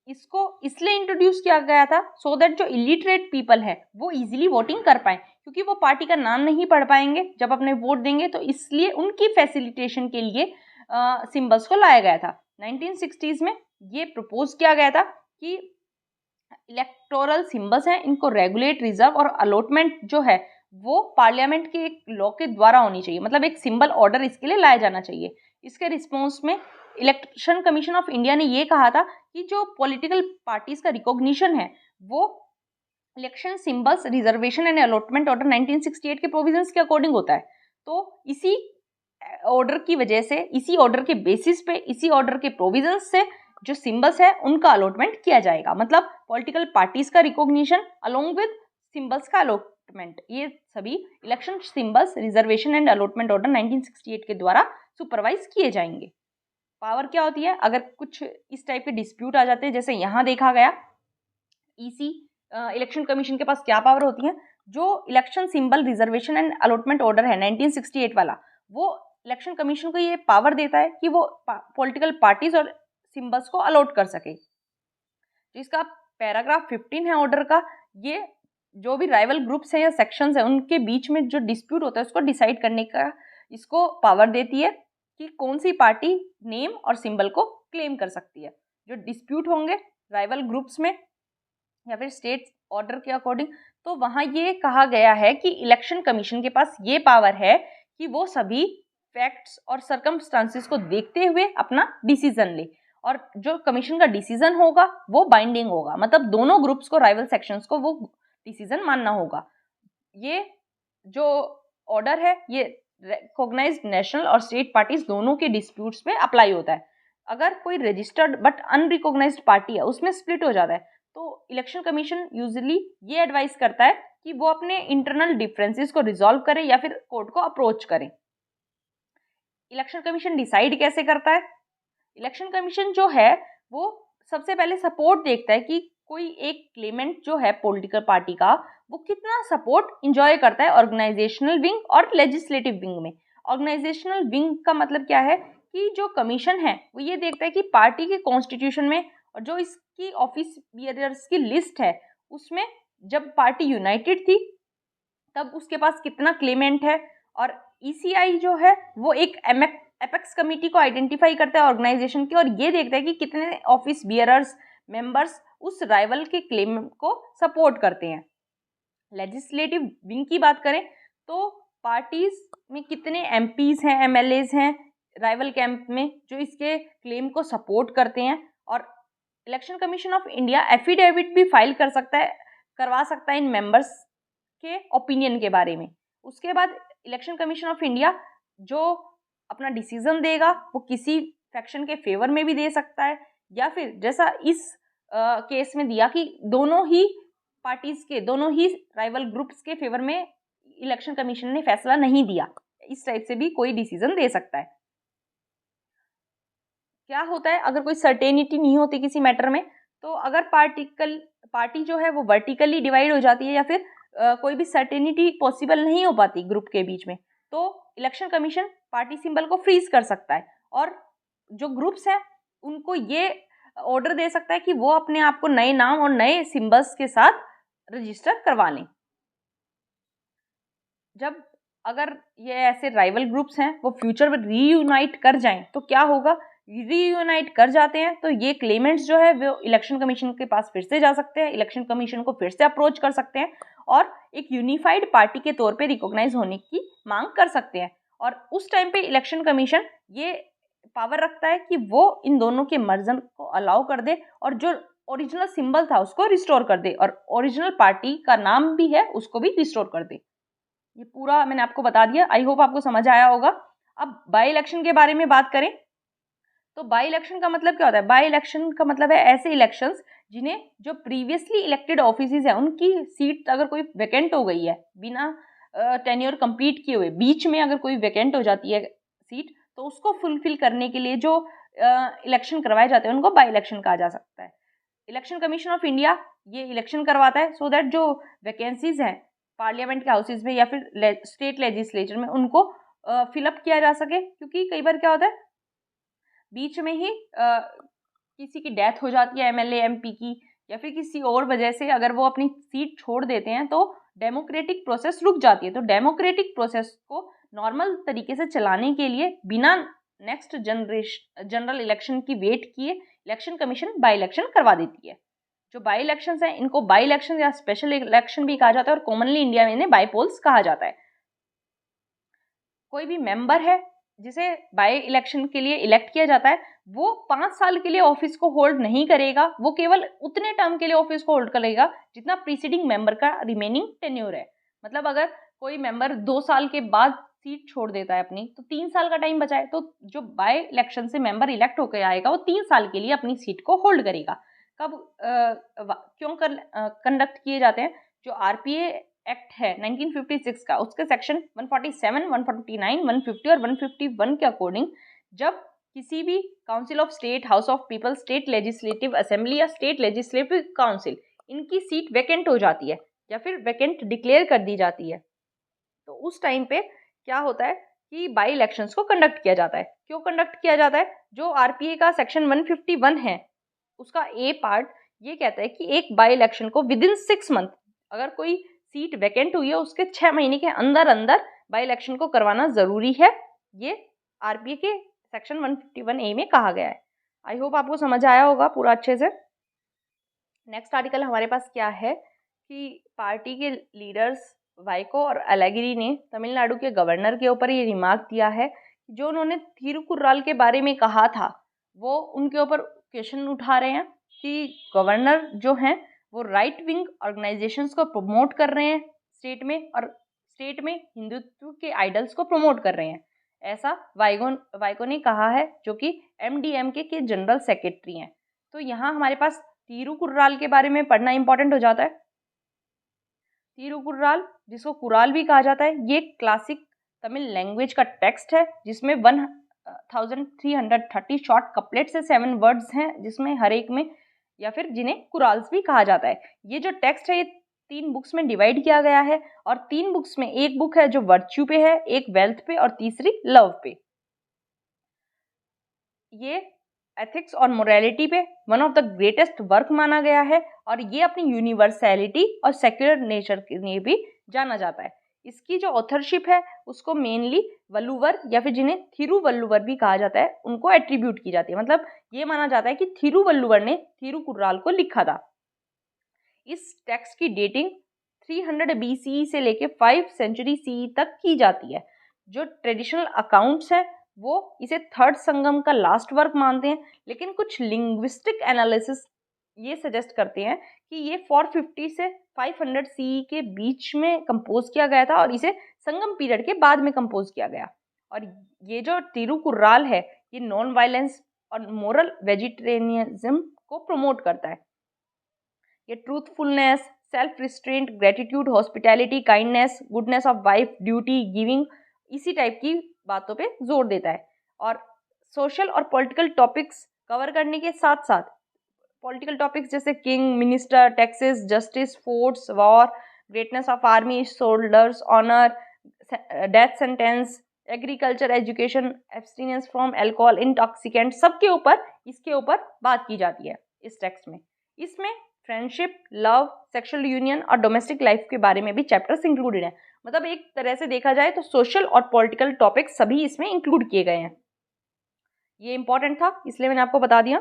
S1: इसको इसलिए इंट्रोड्यूस किया गया था सो दैट जो इलिटरेट पीपल है वो इजीली वोटिंग कर पाए, क्योंकि वो पार्टी का नाम नहीं पढ़ पाएंगे जब अपने वोट देंगे. तो इसलिए उनकी फैसिलिटेशन के लिए सिंबल्स को लाया गया था. 1960s में ये प्रपोज किया गया था कि इलेक्टोरल सिंबल्स हैं इनको रेगुलेट, रिजर्व और अलॉटमेंट जो है वो पार्लियामेंट के एक लॉ के द्वारा होनी चाहिए, मतलब एक सिंबल ऑर्डर इसके लिए लाया जाना चाहिए. इसके रिस्पॉन्स में इलेक्शन कमीशन ऑफ इंडिया ने ये कहा था कि जो पॉलिटिकल पार्टीज का रिकॉग्निशन है वो election symbols reservation and allotment order 1968 के प्रोविजंस के अकॉर्डिंग होता है. तो इसी ऑर्डर की वजह से, इसी ऑर्डर के बेसिस पे, इसी ऑर्डर के प्रोविजंस से जो सिंबल्स है उनका अलॉटमेंट किया जाएगा. मतलब पॉलिटिकल पार्टीज का रिकॉग्निशन अलोंग विद सिंबल्स का अलॉटमेंट, ये सभी election symbols reservation and allotment order 1968 के द्वारा सुपरवाइज किए जाएंगे. पावर क्या होती है, अगर कुछ इस टाइप के डिस्प्यूट आ जाते हैं जैसे यहाँ देखा गया, ईसी इलेक्शन कमीशन के पास क्या पावर होती है. जो election symbol reservation and allotment order है 1968 वाला, वो इलेक्शन कमीशन को ये पावर देता है कि वो पॉलिटिकल पार्टीज और सिंबल्स को अलॉट कर सके. जिसका पैराग्राफ 15 है ऑर्डर का, ये जो भी राइवल ग्रुप्स हैं या सेक्शंस हैं उनके बीच में जो डिस्प्यूट होता है उसको डिसाइड करने का इसको पावर देती है कि कौन सी पार्टी नेम और सिंबल को क्लेम कर सकती है. जो डिस्प्यूट होंगे राइवल ग्रुप्स में या फिर स्टेट ऑर्डर के अकॉर्डिंग, तो वहाँ ये कहा गया है कि इलेक्शन कमीशन के पास ये पावर है कि वो सभी फैक्ट्स और सर्कमस्टांसिस को देखते हुए अपना डिसीजन ले, और जो कमीशन का डिसीजन होगा वो बाइंडिंग होगा, मतलब दोनों ग्रुप्स को, राइवल सेक्शंस को वो डिसीजन मानना होगा। ये जो ऑर्डर है ये रिकॉग्नाइज्ड नेशनल और स्टेट पार्टीज दोनों के डिस्प्यूट्स पे अप्लाई होता है। अगर कोई रजिस्टर्ड बट अनरिकॉग्नाइज्ड पार्टी है उसमें स्प्लिट हो जाता है, तो इलेक्शन कमीशन यूजुअली ये एडवाइस करता है कि वो अपने इंटरनल डिफरेंसेस को रिजॉल्व करे या फिर कोर्ट को अप्रोच करे। इलेक्शन कमीशन डिसाइड कैसे करता है? इलेक्शन कमीशन जो है वो सबसे पहले सपोर्ट देखता है कि कोई एक क्लेमेंट जो है पॉलिटिकल पार्टी का, वो कितना सपोर्ट इंजॉय करता है ऑर्गेनाइजेशनल विंग और लेजिस्लेटिव विंग में। ऑर्गेनाइजेशनल विंग का मतलब क्या है कि जो कमीशन है वो ये देखता है कि पार्टी के कॉन्स्टिट्यूशन में और जो इसकी ऑफिस बियरर्स की लिस्ट है उसमें जब पार्टी यूनाइटेड थी तब उसके पास कितना क्लेमेंट है, और ईसीआई जो है वो एक एपेक्स कमेटी को आइडेंटिफाई करता है ऑर्गेनाइजेशन की, और ये देखता है कि कितने ऑफिस बियरर्स मेंबर्स उस राइवल के क्लेम को सपोर्ट करते हैं। लेजिस्लेटिव विंग की बात करें तो पार्टीज में कितने एमपीज हैं, एमएलएज हैं राइवल कैंप में जो इसके क्लेम को सपोर्ट करते हैं, और election commission of India affidavit भी फाइल करवा सकता है इन मेंबर्स के ओपिनियन के बारे में। उसके बाद इलेक्शन कमीशन ऑफ इंडिया जो अपना डिसीजन देगा वो किसी फैक्शन के फेवर में भी दे सकता है, या फिर जैसा इस केस में दिया कि दोनों ही पार्टीज के, दोनों ही राइवल ग्रुप्स के फेवर में इलेक्शन कमीशन ने फैसला नहीं दिया, इस टाइप से भी कोई डिसीजन दे सकता है। क्या होता है अगर कोई सर्टेनिटी नहीं होती किसी मैटर में, तो अगर पार्टी जो है वो वर्टिकली डिवाइड हो जाती है या फिर कोई भी सर्टेनिटी पॉसिबल नहीं हो पाती ग्रुप के बीच में, तो इलेक्शन कमीशन पार्टी सिंबल को फ्रीज कर सकता है, और जो ग्रुप्स हैं उनको ये ऑर्डर दे सकता है कि वो अपने आप को नए नाम और नए सिंबल्स के साथ रजिस्टर करवा लें। जब अगर ये ऐसे राइवल ग्रुप्स हैं वो फ्यूचर में रीयूनाइट कर जाएं तो क्या होगा? रीयूनाइट कर जाते हैं तो ये क्लेमेंट्स जो है वो इलेक्शन कमीशन के पास फिर से जा सकते हैं, इलेक्शन कमीशन को फिर से अप्रोच कर सकते हैं और एक यूनिफाइड पार्टी के तौर पे रिकॉग्नाइज होने की मांग कर सकते हैं। और उस टाइम पे इलेक्शन कमीशन ये पावर रखता है कि वो इन दोनों के मर्जन को अलाउ कर दे और जो ओरिजिनल सिंबल था उसको रिस्टोर कर दे, और ओरिजिनल पार्टी का नाम भी है उसको भी रिस्टोर कर दे। ये पूरा मैंने आपको बता दिया, आई होप आपको समझ आया होगा। अब बाई इलेक्शन के बारे में बात करें तो बाई इलेक्शन का मतलब क्या होता है? बाई इलेक्शन का मतलब है ऐसे इलेक्शंस जिन्हें जो प्रीवियसली इलेक्टेड ऑफिसेज है उनकी सीट अगर कोई वैकेंट हो गई है बिना टेन्योर कंप्लीट किए हुए, बीच में अगर कोई वैकेंट हो जाती है सीट, तो उसको फुलफिल करने के लिए जो इलेक्शन करवाए जाते हैं उनको बाई इलेक्शन कहा जा सकता है। इलेक्शन कमीशन ऑफ इंडिया ये इलेक्शन करवाता है सो दैट जो वैकेंसीज हैं पार्लियामेंट के हाउसेज में या फिर स्टेट लेजिस्लेचर में उनको फिलअप किया जा सके, क्योंकि कई बार क्या होता है बीच में ही किसी की डेथ हो जाती है, एमएलए एमपी की, या फिर किसी और वजह से अगर वो अपनी सीट छोड़ देते हैं तो डेमोक्रेटिक प्रोसेस रुक जाती है। तो डेमोक्रेटिक प्रोसेस को नॉर्मल तरीके से चलाने के लिए बिना नेक्स्ट जनरल इलेक्शन की वेट किए इलेक्शन कमीशन बाई इलेक्शन करवा देती है। जो बाई इलेक्शंस हैं इनको बाई इलेक्शन या स्पेशल इलेक्शन भी कहा जाता है और कॉमनली इंडिया में इन्हें बाई पोल्स कहा जाता है। कोई भी मेंबर है जिसे बाई इलेक्शन के लिए इलेक्ट किया जाता है वो 5 साल के लिए ऑफिस को होल्ड नहीं करेगा, वो केवल उतने टर्म के लिए ऑफिस को होल्ड करेगा जितना प्रीसीडिंग मेंबर का रिमेनिंग टेन्योर है। मतलब अगर कोई मेंबर 2 साल के बाद सीट छोड़ देता है अपनी, तो 3 साल का टाइम बचा है, तो जो बाई इलेक्शन से मेंबर इलेक्ट होकर आएगा वो 3 साल के लिए अपनी सीट को होल्ड करेगा। कब क्यों कंडक्ट किए जाते हैं? जो आरपीए एक्ट है 1956 का, उसके सेक्शन 147, 149, 150 और 151 के अकॉर्डिंग जब किसी भी council of state, house of people, state legislative assembly या स्टेट लेजिस्लेटिव काउंसिल इनकी सीट वैकेंट हो जाती है या फिर वैकेंट डिक्लेयर कर दी जाती है, तो उस टाइम पे क्या होता है कि बाई इलेक्शंस को कंडक्ट किया जाता है। क्यों कंडक्ट किया जाता है? जो आरपीए का सेक्शन 151 है उसका ए पार्ट ये कहता है कि एक बाई इलेक्शन को विद इन 6 मंथ, अगर कोई सीट वैकेंट हुई है उसके 6 महीने के अंदर अंदर बाई इलेक्शन को करवाना जरूरी है। ये आरपीए के सेक्शन 151 ए में कहा गया है। आई होप आपको समझ आया होगा पूरा अच्छे से। नेक्स्ट आर्टिकल हमारे पास क्या है कि पार्टी के लीडर्स वाइको और अलागिरी ने तमिलनाडु के गवर्नर के ऊपर ये रिमार्क दिया है जो उन्होंने थिरुकुर्राल के बारे में कहा था वो उनके ऊपर क्वेश्चन उठा रहे हैं कि गवर्नर जो हैं वो राइट विंग ऑर्गेनाइजेशंस को प्रमोट कर रहे हैं स्टेट में, और स्टेट में हिंदुत्व के आइडल्स को प्रमोट कर रहे हैं, ऐसा वाइगो ने कहा है, जो कि MDMK के जनरल सेक्रेटरी हैं। तो यहाँ हमारे पास थिरुकुर्राल के बारे में पढ़ना इंपॉर्टेंट हो जाता है। थिरुकुर्राल, जिसको कुराल भी कहा जाता है, ये क्लासिक तमिल लैंग्वेज का टेक्स्ट है जिसमें 1330 शॉर्ट कपलेट से 7 वर्ड्स हैं, जिसमें हर एक में, या फिर जिन्हें कुराल्स भी कहा जाता है। ये जो टेक्स्ट है ये 3 बुक्स में डिवाइड किया गया है, और 3 बुक्स में एक बुक है जो वर्च्यू पे है, एक वेल्थ पे और तीसरी लव पे। ये एथिक्स और मोरालिटी पे one of the greatest work माना गया है, और ये अपनी यूनिवर्सैलिटी और सेक्युलर नेचर के लिए भी जाना जाता है। इसकी जो ऑथरशिप है उसको मेनली वल्लुवर, या फिर जिन्हें थिरुवल्लुवर भी कहा जाता है, उनको एट्रीब्यूट की जाती है। मतलब ये माना जाता है कि थिरुवल्लुवर ने थिरुकुर्राल को लिखा था। इस टेक्स्ट की डेटिंग 300 BCE से लेके 5 सेंचुरी CE तक की जाती है। जो ट्रेडिशनल अकाउंट्स हैं वो इसे थर्ड संगम का लास्ट वर्क मानते हैं, लेकिन कुछ लिंग्विस्टिक एनालिसिस ये सजेस्ट करते हैं कि ये 450 से 500 CE के बीच में कंपोज किया गया था, और इसे संगम पीरियड के बाद में कंपोज किया गया। और ये जो थिरुकुर्राल है ये नॉन वायलेंस और मोरल वेजिटेरियनिज्म को प्रमोट करता है। ये truthfulness, self restraint, gratitude, hospitality, kindness, goodness of wife, duty, giving, इसी टाइप की बातों पे जोर देता है। और सोशल और पॉलिटिकल टॉपिक्स कवर करने के साथ साथ पॉलिटिकल टॉपिक्स जैसे king, minister, taxes, justice, forts, war, greatness of army, soldiers, honour, death sentence, agriculture, education, abstinence from alcohol, intoxicant, सबके ऊपर इसके ऊपर बात की जाती है इस टेक्स्ट में। इसमें फ्रेंडशिप, लव, सेक्सुअल यूनियन और डोमेस्टिक लाइफ के बारे में भी चैप्टर्स इंक्लूडेड हैं। मतलब एक तरह से देखा जाए तो सोशल और पॉलिटिकल टॉपिक्स सभी इसमें इंक्लूड किए गए हैं। ये इंपॉर्टेंट था इसलिए मैंने आपको बता दिया।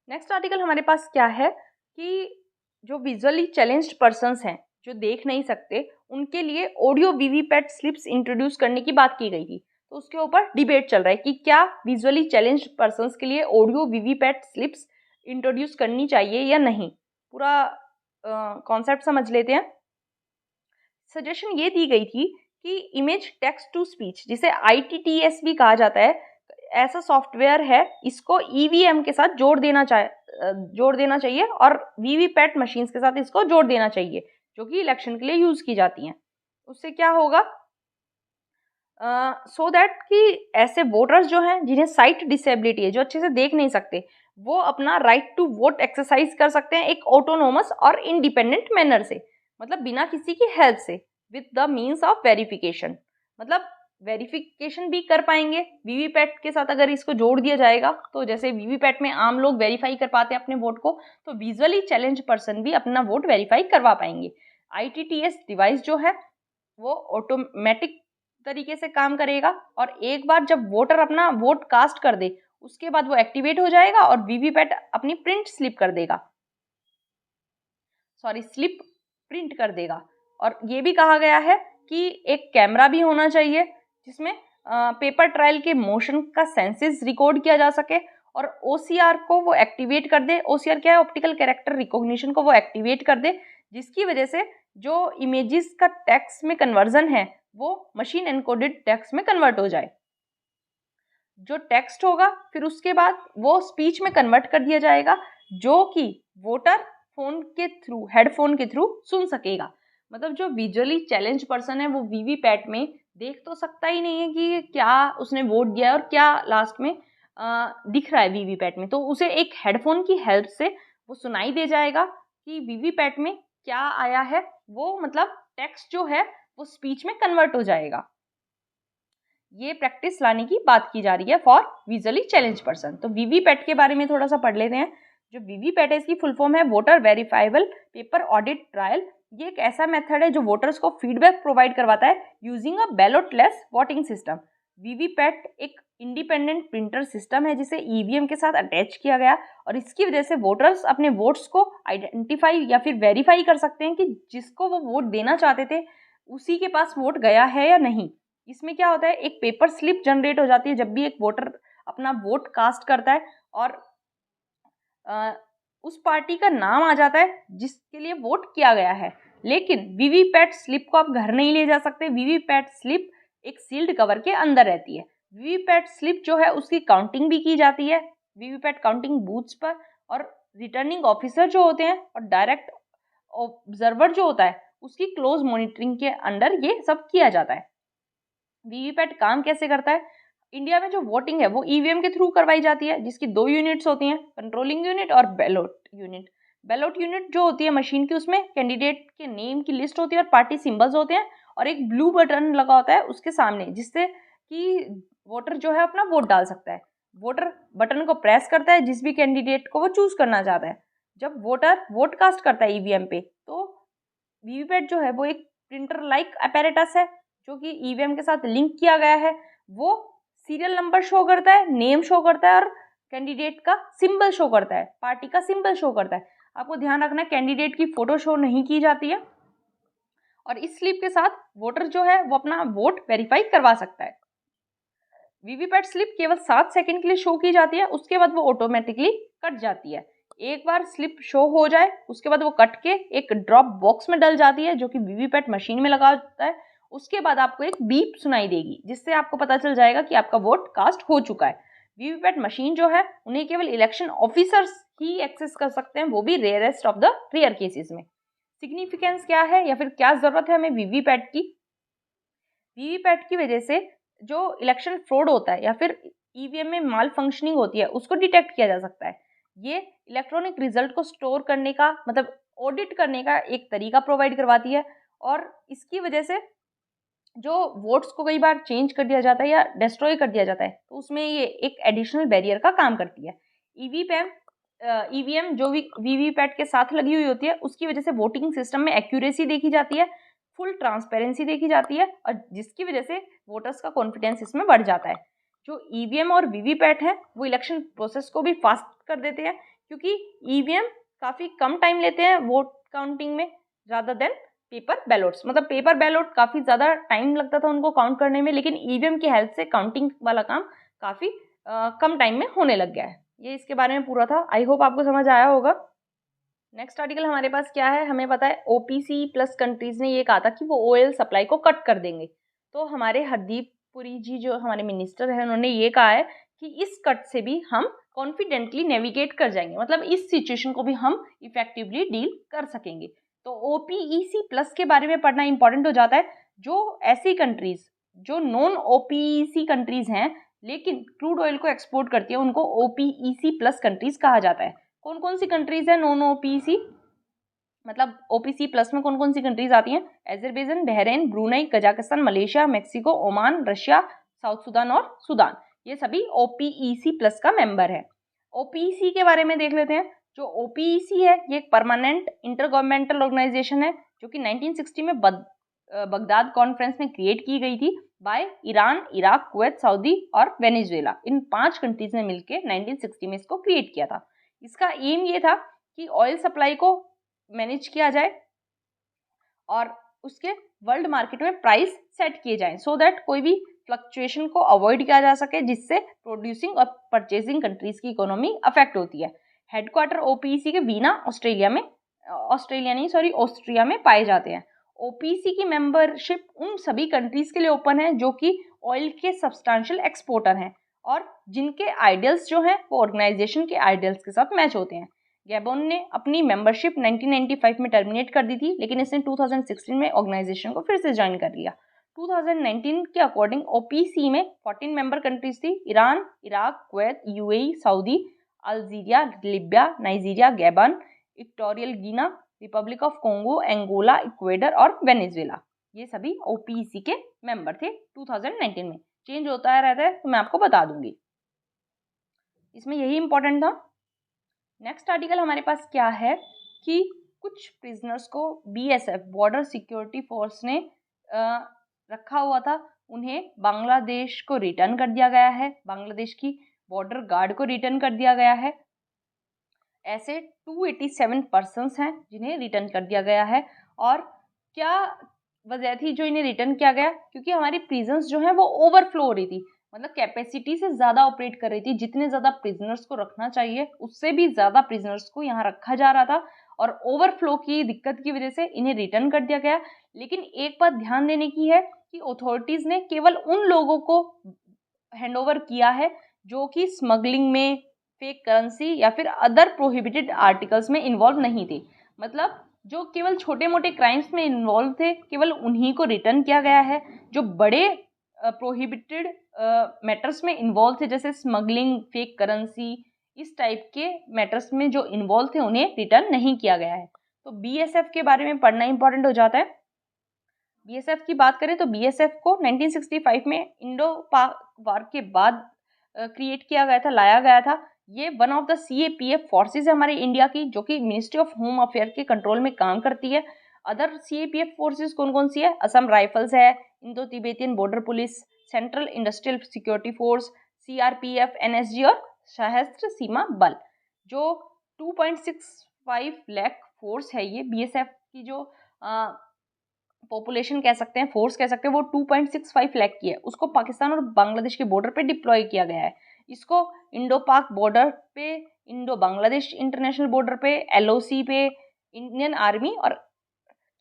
S1: नेक्स्ट आर्टिकल हमारे पास क्या है कि जो विजुअली चैलेंज्ड पर्सन्स हैं, जो देख नहीं सकते, उनके लिए ऑडियो वीवीपैट स्लिप्स इंट्रोड्यूस करने की बात की गई थी। तो उसके ऊपर डिबेट चल रहा है कि क्या विजुअली चैलेंज्ड पर्सन्स के लिए ऑडियो वीवीपैट स्लिप्स इंट्रोड्यूस करनी चाहिए या नहीं। पूरा कॉन्सेप्ट समझ लेते हैं। सजेशन ये दी गई थी कि इमेज टेक्स्ट टू स्पीच, जिसे ITTS भी कहा जाता है, ऐसा सॉफ्टवेयर है, इसको EVM के साथ जोड़ देना चाहिए और वीवीपैट मशीन्स के साथ इसको जोड़ देना चाहिए, जो कि इलेक्शन के लिए यूज की जाती हैं। उससे क्या होगा, सो दैट कि ऐसे वोटर्स जो हैं जिन्हें साइट डिसेबिलिटी है, जो अच्छे से देख नहीं सकते, वो अपना राइट टू वोट एक्सरसाइज कर सकते हैं एक ऑटोनोमस और इंडिपेंडेंट मैनर से, मतलब बिना किसी की हेल्प से, with the means of verification. मतलब वेरिफिकेशन भी कर पाएंगे वीवीपैट के साथ अगर इसको जोड़ दिया जाएगा। तो जैसे वीवीपैट में आम लोग वेरीफाई कर पाते हैं अपने वोट को, तो विजुअली चैलेंज पर्सन भी अपना वोट वेरीफाई करवा पाएंगे। ITTS डिवाइस जो है वो ऑटोमेटिक तरीके से काम करेगा, और एक बार जब वोटर अपना वोट कास्ट कर दे उसके बाद वो एक्टिवेट हो जाएगा और वीवीपैट अपनी स्लिप प्रिंट कर देगा। और ये भी कहा गया है कि एक कैमरा भी होना चाहिए जिसमें पेपर ट्रायल के मोशन का सेंसेस रिकॉर्ड किया जा सके, और OCR को वो एक्टिवेट कर दे। OCR क्या है, ऑप्टिकल कैरेक्टर रिकॉग्निशन को वो एक्टिवेट कर दे, जिसकी वजह से जो इमेजेस का टेक्स्ट में कन्वर्जन है वो मशीन एनकोडेड टेक्स्ट में कन्वर्ट हो जाए। जो टेक्स्ट होगा फिर उसके बाद वो स्पीच में कन्वर्ट कर दिया जाएगा, जो कि वोटर हेडफोन के थ्रू सुन सकेगा। मतलब जो विजुअली चैलेंज पर्सन है वो वीवीपैट में देख तो सकता ही नहीं है कि क्या उसने वोट दिया है और क्या लास्ट में दिख रहा है वीवीपैट में, तो उसे एक हेडफोन की हेल्प से वो सुनाई दे जाएगा कि वीवीपैट में क्या आया है। वो मतलब टेक्स्ट जो है वो स्पीच में कन्वर्ट हो जाएगा। ये प्रैक्टिस लाने की बात की जा रही है फॉर विजुअली चैलेंज पर्सन। तो वीवीपैट के बारे में थोड़ा सा पढ़ लेते हैं। जो वीवीपैट है इसकी फुल फॉर्म है voter verifiable paper audit trial. ये एक ऐसा मेथड है जो वोटर्स को फीडबैक प्रोवाइड करवाता है using a ballotless voting system. VVPAT एक इंडिपेंडेंट प्रिंटर सिस्टम है जिसे EVM के साथ अटैच किया गया, और इसकी वजह से वोटर्स अपने वोट्स को आइडेंटिफाई या फिर वेरीफाई कर सकते हैं कि जिसको वो वोट देना चाहते थे उसी के पास वोट गया है या नहीं। इसमें क्या होता है, एक पेपर स्लिप जनरेट हो जाती है जब भी एक वोटर अपना वोट कास्ट करता है और उस पार्टी का नाम आ जाता है जिसके लिए वोट किया गया है। लेकिन वीवीपैट स्लिप को आप घर नहीं ले जा सकते। वीवीपैट स्लिप एक सील्ड कवर के अंदर रहती है। वीवीपैट स्लिप जो है उसकी काउंटिंग भी की जाती है वीवीपैट काउंटिंग बूथ्स पर, और रिटर्निंग ऑफिसर जो होते हैं और डायरेक्ट ऑब्जर्वर जो होता है उसकी क्लोज मॉनिटरिंग के अंडर ये सब किया जाता है। वीवीपैट काम कैसे करता है? इंडिया में जो वोटिंग है वो ईवीएम के थ्रू करवाई जाती है, जिसकी 2 यूनिट्स होती हैं, कंट्रोलिंग यूनिट और बैलोट यूनिट। बैलोट यूनिट जो होती है मशीन की, उसमें कैंडिडेट के नेम की लिस्ट होती है और पार्टी सिंबल्स होते हैं और एक ब्लू बटन लगा होता है उसके सामने, जिससे कि वोटर जो है अपना वोट डाल सकता है। वोटर बटन को प्रेस करता है जिस भी कैंडिडेट को वो चूज करना चाहता है। जब वोटर वोट कास्ट करता है ईवीएम पे, तो वीवीपैट जो है वो एक प्रिंटर लाइक अपैरेटस है जो कि ईवीएम के साथ लिंक किया गया है। वो सीरियल नंबर शो करता है, नेम शो करता है और कैंडिडेट का सिंबल शो करता है, पार्टी का सिंबल शो करता है। आपको ध्यान रखना है कैंडिडेट की फोटो शो नहीं की जाती है और इस स्लिप के साथ वोटर जो है वो अपना वोट वेरीफाई करवा सकता है। वीवीपैट स्लिप केवल 7 सेकंड के लिए शो की जाती है, उसके बाद वो ऑटोमेटिकली कट जाती है। एक बार स्लिप शो हो जाए उसके बाद वो कट के एक ड्रॉप बॉक्स में डल जाती है जो कि वीवीपैट मशीन में लगा होता है। उसके बाद आपको एक बीप सुनाई देगी जिससे आपको पता चल जाएगा कि आपका वोट कास्ट हो चुका है। वीवीपैट मशीन जो है उन्हें केवल इलेक्शन ऑफिसर्स ही एक्सेस कर सकते हैं, वो भी rarest of the rare cases में। सिग्निफिकेंस क्या है या फिर क्या जरूरत है हमें वीवीपैट की? वीवीपैट की वजह से जो इलेक्शन फ्रॉड होता है या फिर ईवीएम में माल फंक्शनिंग होती है उसको डिटेक्ट किया जा सकता है। ये इलेक्ट्रॉनिक रिजल्ट को स्टोर करने का मतलब ऑडिट करने का एक तरीका प्रोवाइड करवाती है और इसकी वजह से जो वोट्स को कई बार चेंज कर दिया जाता है या डिस्ट्रॉय कर दिया जाता है तो उसमें ये एक एडिशनल बैरियर का काम करती है। ईवीएम जो भी वीवीपैट के साथ लगी हुई होती है उसकी वजह से वोटिंग सिस्टम में एक्यूरेसी देखी जाती है, फुल ट्रांसपेरेंसी देखी जाती है और जिसकी वजह से वोटर्स का कॉन्फिडेंस इसमें बढ़ जाता है। जो ईवीएम और वीवीपैट है वो इलेक्शन प्रोसेस को भी फास्ट कर देते हैं क्योंकि ईवीएम काफ़ी कम टाइम लेते हैं वोट काउंटिंग में ज़्यादा देन पेपर बैलोट्स। मतलब पेपर बैलोट काफ़ी ज़्यादा टाइम लगता था उनको काउंट करने में, लेकिन ईवीएम की हेल्प से काउंटिंग वाला काम काफ़ी कम टाइम में होने लग गया है। ये इसके बारे में पूरा था। आई होप आपको समझ आया होगा। नेक्स्ट आर्टिकल हमारे पास क्या है, हमें पता है ओपीसी प्लस कंट्रीज ने ये कहा था कि वो ऑयल सप्लाई को कट कर देंगे। तो हमारे हरदीप पुरी जी जो हमारे मिनिस्टर हैं उन्होंने ये कहा है कि इस कट से भी हम कॉन्फिडेंटली नेविगेट कर जाएंगे, मतलब इस सिचुएशन को भी हम इफेक्टिवली डील कर सकेंगे। तो ओपीईसी प्लस के बारे में पढ़ना इंपॉर्टेंट हो जाता है। जो ऐसी कंट्रीज जो नॉन ओपीईसी कंट्रीज हैं लेकिन क्रूड ऑयल को एक्सपोर्ट करती है उनको ओपीईसी प्लस कंट्रीज कहा जाता है। कौन कौन सी कंट्रीज है नॉन ओपीसी, मतलब ओपीसी प्लस में कौन कौन सी कंट्रीज आती हैं? Azerbaijan, Bahrain, Brunei, Kazakhstan, Malaysia, Mexico, Oman, Russia, south Sudan और सुदान, ये सभी ओपीईसी प्लस का मेंबर है। ओपीईसी के बारे में देख लेते हैं। जो ओपीईसी है ये एक परमानेंट इंटर गवर्नमेंटल ऑर्गेनाइजेशन है जो कि 1960 में बगदाद कॉन्फ्रेंस में क्रिएट की गई थी by Iran, Iraq, Kuwait, Saudi और वेनेजुएला। इन 5 कंट्रीज ने मिलकर 1960 में इसको क्रिएट किया था। इसका एम ये था कि ऑयल सप्लाई को मैनेज किया जाए और उसके वर्ल्ड मार्केट में प्राइस सेट किए जाएं सो दैट कोई भी फ्लक्चुएशन को अवॉइड किया जा सके जिससे प्रोड्यूसिंग और परचेसिंग कंट्रीज की इकोनॉमी अफेक्ट होती है। हेडक्वार्टर ओपीसी के वीना ऑस्ट्रिया में पाए जाते हैं। ओपीसी की मेंबरशिप उन सभी कंट्रीज के लिए ओपन है जो कि ऑयल के सब्सटेंशियल एक्सपोर्टर हैं और जिनके आइडियल्स जो हैं वो ऑर्गेनाइजेशन के आइडियल्स के साथ मैच होते हैं। गैबोन ने अपनी मेंबरशिप 1995 में टर्मिनेट कर दी थी लेकिन इसने 2016 में ऑर्गेनाइजेशन को फिर से ज्वाइन कर लिया। 2019 के अकॉर्डिंग ओपीसी में 14 मेंबर कंट्रीज थी, Iran, Iraq, Kuwait, UAE, Saudi, Algeria, Libya, Nigeria, Gabon, Equatorial Guinea, Republic of Congo, Angola, Ecuador और वेनेजुएला। ये सभी ओपीसी के मेंबर थे 2019 में। चेंज होता रहता है तो मैं आपको बता दूंगी, इसमें यही इंपॉर्टेंट था। नेक्स्ट आर्टिकल हमारे पास क्या है कि कुछ प्रिजनर्स को बीएसएफ बॉर्डर सिक्योरिटी फोर्स ने रखा हुआ था, उन्हें बांग्लादेश को रिटर्न कर दिया गया है, बांग्लादेश की बॉर्डर गार्ड को रिटर्न कर दिया गया है। ऐसे 287 पर्सन्स हैं जिन्हें रिटर्न कर दिया गया है। और क्या वजह थी जो इन्हें रिटर्न किया गया, क्योंकि हमारी प्रिजन्स जो है वो ओवरफ्लो हो रही थी, मतलब कैपेसिटी से ज़्यादा ऑपरेट कर रही थी। जितने ज़्यादा प्रिजनर्स को रखना चाहिए उससे भी ज़्यादा प्रिजनर्स को यहाँ रखा जा रहा था, और ओवरफ्लो की दिक्कत की वजह से इन्हें रिटर्न कर दिया गया। लेकिन एक बात ध्यान देने की है कि अथॉरिटीज़ ने केवल उन लोगों को हैंडओवर किया है जो कि स्मगलिंग में, फेक करेंसी या फिर अदर प्रोहिबिटेड आर्टिकल्स में इन्वॉल्व नहीं थे। मतलब जो केवल छोटे मोटे क्राइम्स में इन्वॉल्व थे केवल उन्हीं को रिटर्न किया गया है। जो बड़े प्रोहिबिटेड मैटर्स में इन्वॉल्व थे जैसे स्मगलिंग, फेक करेंसी, इस टाइप के मैटर्स में जो इन्वॉल्व थे उन्हें रिटर्न नहीं किया गया है। तो बीएसएफ के बारे में पढ़ना इंपॉर्टेंट हो जाता है। बीएसएफ की बात करें तो बीएसएफ को 1965 में इंडो पाक वार के बाद क्रिएट किया गया था, लाया गया था। ये one of the CAPF forces है हमारे इंडिया की, जो कि मिनिस्ट्री ऑफ होम अफेयर के कंट्रोल में काम करती है। अदर सीएपीएफ फोर्सेस कौन कौन सी है? असम राइफल्स है, Indo Tibetan border police, central industrial security force, CRPF, NSG और सशस्त्र सीमा बल। जो 2.65 लाख फोर्स है ये बीएसएफ की, जो पॉपुलेशन कह सकते हैं, फोर्स कह सकते हैं, वो 2.65 लाख की है। उसको पाकिस्तान और बांग्लादेश के बॉर्डर पे डिप्लॉय किया गया है। इसको इंडो पाक बॉर्डर पे, इंडो बांग्लादेश इंटरनेशनल बॉर्डर पे, एलओसी पे, इंडियन आर्मी और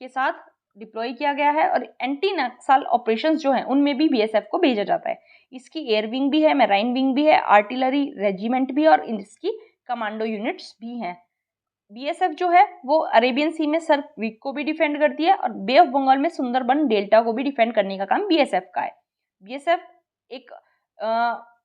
S1: के साथ डिप्लॉय किया गया है। और एंटी नक्सल ऑपरेशंस जो हैं उनमें भी बीएसएफ को भेजा जाता है। इसकी एयर विंग भी है, मैराइन विंग भी है, आर्टिलरी रेजिमेंट भी है और इसकी कमांडो यूनिट्स भी हैं। बीएसएफ जो है वो अरेबियन सी में सर्क वीक को भी डिफेंड करती है और बे ऑफ बंगाल में सुंदरबन डेल्टा को भी डिफेंड करने का काम बीएसएफ का है। बीएसएफ एक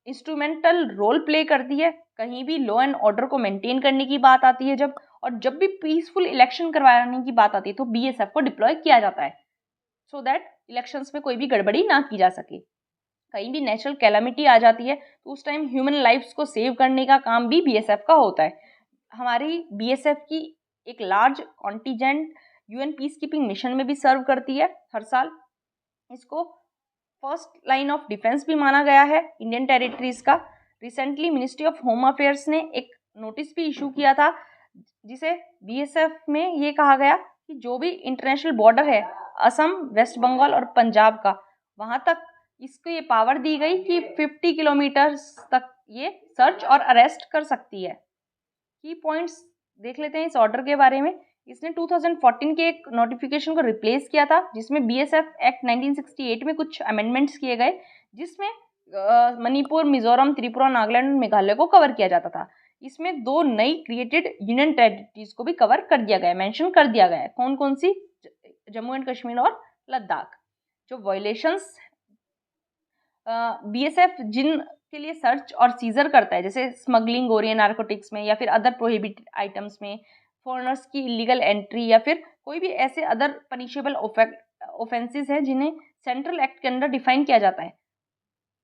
S1: इंस्ट्रूमेंटल रोल प्ले करती है कहीं भी लॉ एंड ऑर्डर को मेंटेन करने की बात आती है जब, और जब भी पीसफुल इलेक्शन करवाने की बात आती है तो बीएसएफ को डिप्लॉय किया जाता है, सो दैट इलेक्शंस में कोई भी गड़बड़ी ना की जा सके। कहीं भी नेचुरल कैलामिटी आ जाती है तो उस टाइम ह्यूमन लाइफ्स को सेव करने का काम भी बीएसएफ का होता है। हमारी बीएसएफ की एक large contingent UN peace keeping mission में भी सर्व करती है हर साल। इसको फर्स्ट लाइन ऑफ डिफेंस भी माना गया है इंडियन टेरिटरीज का। Recently ministry of home affairs ने एक नोटिस भी इशू किया था जिसे बीएसएफ में ये कहा गया कि जो भी इंटरनेशनल बॉर्डर है असम, वेस्ट बंगाल और पंजाब का, वहाँ तक इसको ये पावर दी गई कि 50 किलोमीटर तक ये सर्च और अरेस्ट कर सकती है। की पॉइंट्स देख लेते हैं इस ऑर्डर के बारे में। इसने 2014 के एक नोटिफिकेशन को रिप्लेस किया था जिसमें बीएसएफ एक्ट 1968 में कुछ अमेंडमेंट्स किए गए, जिसमें मणिपुर, मिजोरम, त्रिपुरा, नागालैंड और मेघालय को कवर किया जाता था। इसमें 2 नई क्रिएटेड यूनियन टेरिटरीज को भी कवर कर दिया गया है, मेंशन कर दिया गया है। कौन कौन सी? जम्मू एंड कश्मीर और लद्दाख। जो वायलेशंस बीएसएफ जिन के लिए सर्च और सीजर करता है, जैसे स्मगलिंग हो रही है नारकोटिक्स में या फिर अदर प्रोहिबिटेड आइटम्स में, फॉरेनर्स की इलीगल एंट्री या फिर कोई भी ऐसे अदर पनिशेबल ऑफेंसेस हैं जिन्हें सेंट्रल एक्ट के अंदर डिफाइन किया जाता है,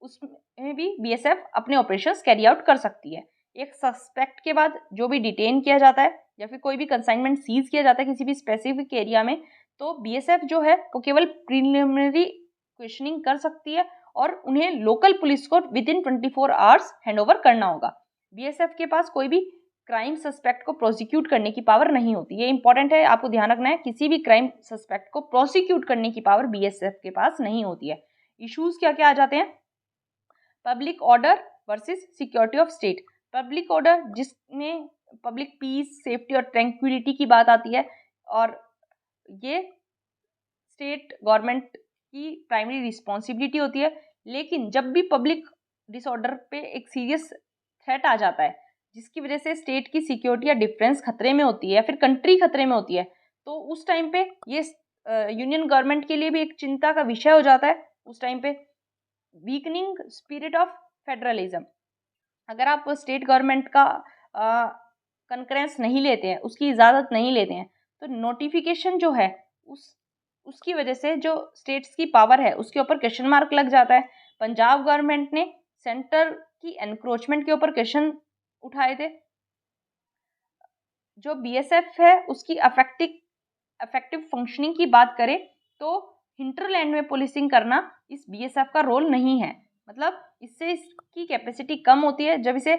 S1: उसमें भी बीएसएफ अपने ऑपरेशंस कैरी आउट कर सकती है। एक सस्पेक्ट के बाद जो भी डिटेन किया जाता है या फिर कोई भी कंसाइनमेंट सीज किया जाता है किसी भी स्पेसिफिक एरिया में, तो बीएसएफ जो है वो केवल प्रिलिमिनरी क्वेश्चनिंग कर सकती है और उन्हें लोकल पुलिस को विद इन 24 आवर्स हैंडओवर करना होगा। बीएसएफ के पास कोई भी क्राइम सस्पेक्ट को प्रोसिक्यूट करने की पावर नहीं होती। ये इंपॉर्टेंट है, आपको ध्यान रखना है, किसी भी क्राइम सस्पेक्ट को प्रोसिक्यूट करने की पावर बीएसएफ के पास नहीं होती है। इश्यूज क्या क्या आ जाते हैं? Public order versus security of state. Public order जिसमें पब्लिक पीस, सेफ्टी और ट्रैंक्विलिटी की बात आती है, और ये स्टेट गवर्नमेंट की प्राइमरी रिस्पॉन्सिबिलिटी होती है। लेकिन जब भी पब्लिक डिसऑर्डर पे एक सीरियस थ्रेट आ जाता है जिसकी वजह से स्टेट की सिक्योरिटी या डिफरेंस खतरे में होती है या फिर कंट्री खतरे में होती है, तो उस टाइम पे ये यूनियन गवर्नमेंट के लिए भी एक चिंता का विषय हो जाता है। उस टाइम पे वीकनिंग स्पिरिट ऑफ फेडरलिज्म, अगर आप स्टेट गवर्नमेंट का कंकरेंस नहीं लेते हैं, उसकी इजाज़त नहीं लेते हैं, तो नोटिफिकेशन जो है उसकी वजह से जो स्टेट्स की पावर है उसके ऊपर क्वेश्चन मार्क लग जाता है। पंजाब गवर्नमेंट ने सेंटर की एनक्रोचमेंट के ऊपर क्वेश्चन उठाए थे। जो बीएसएफ है उसकी अफेक्टिव फंक्शनिंग की बात करें तो हिंटरलैंड में पुलिसिंग करना इस बीएसएफ का रोल नहीं है। मतलब इससे इसकी कैपेसिटी कम होती है। जब इसे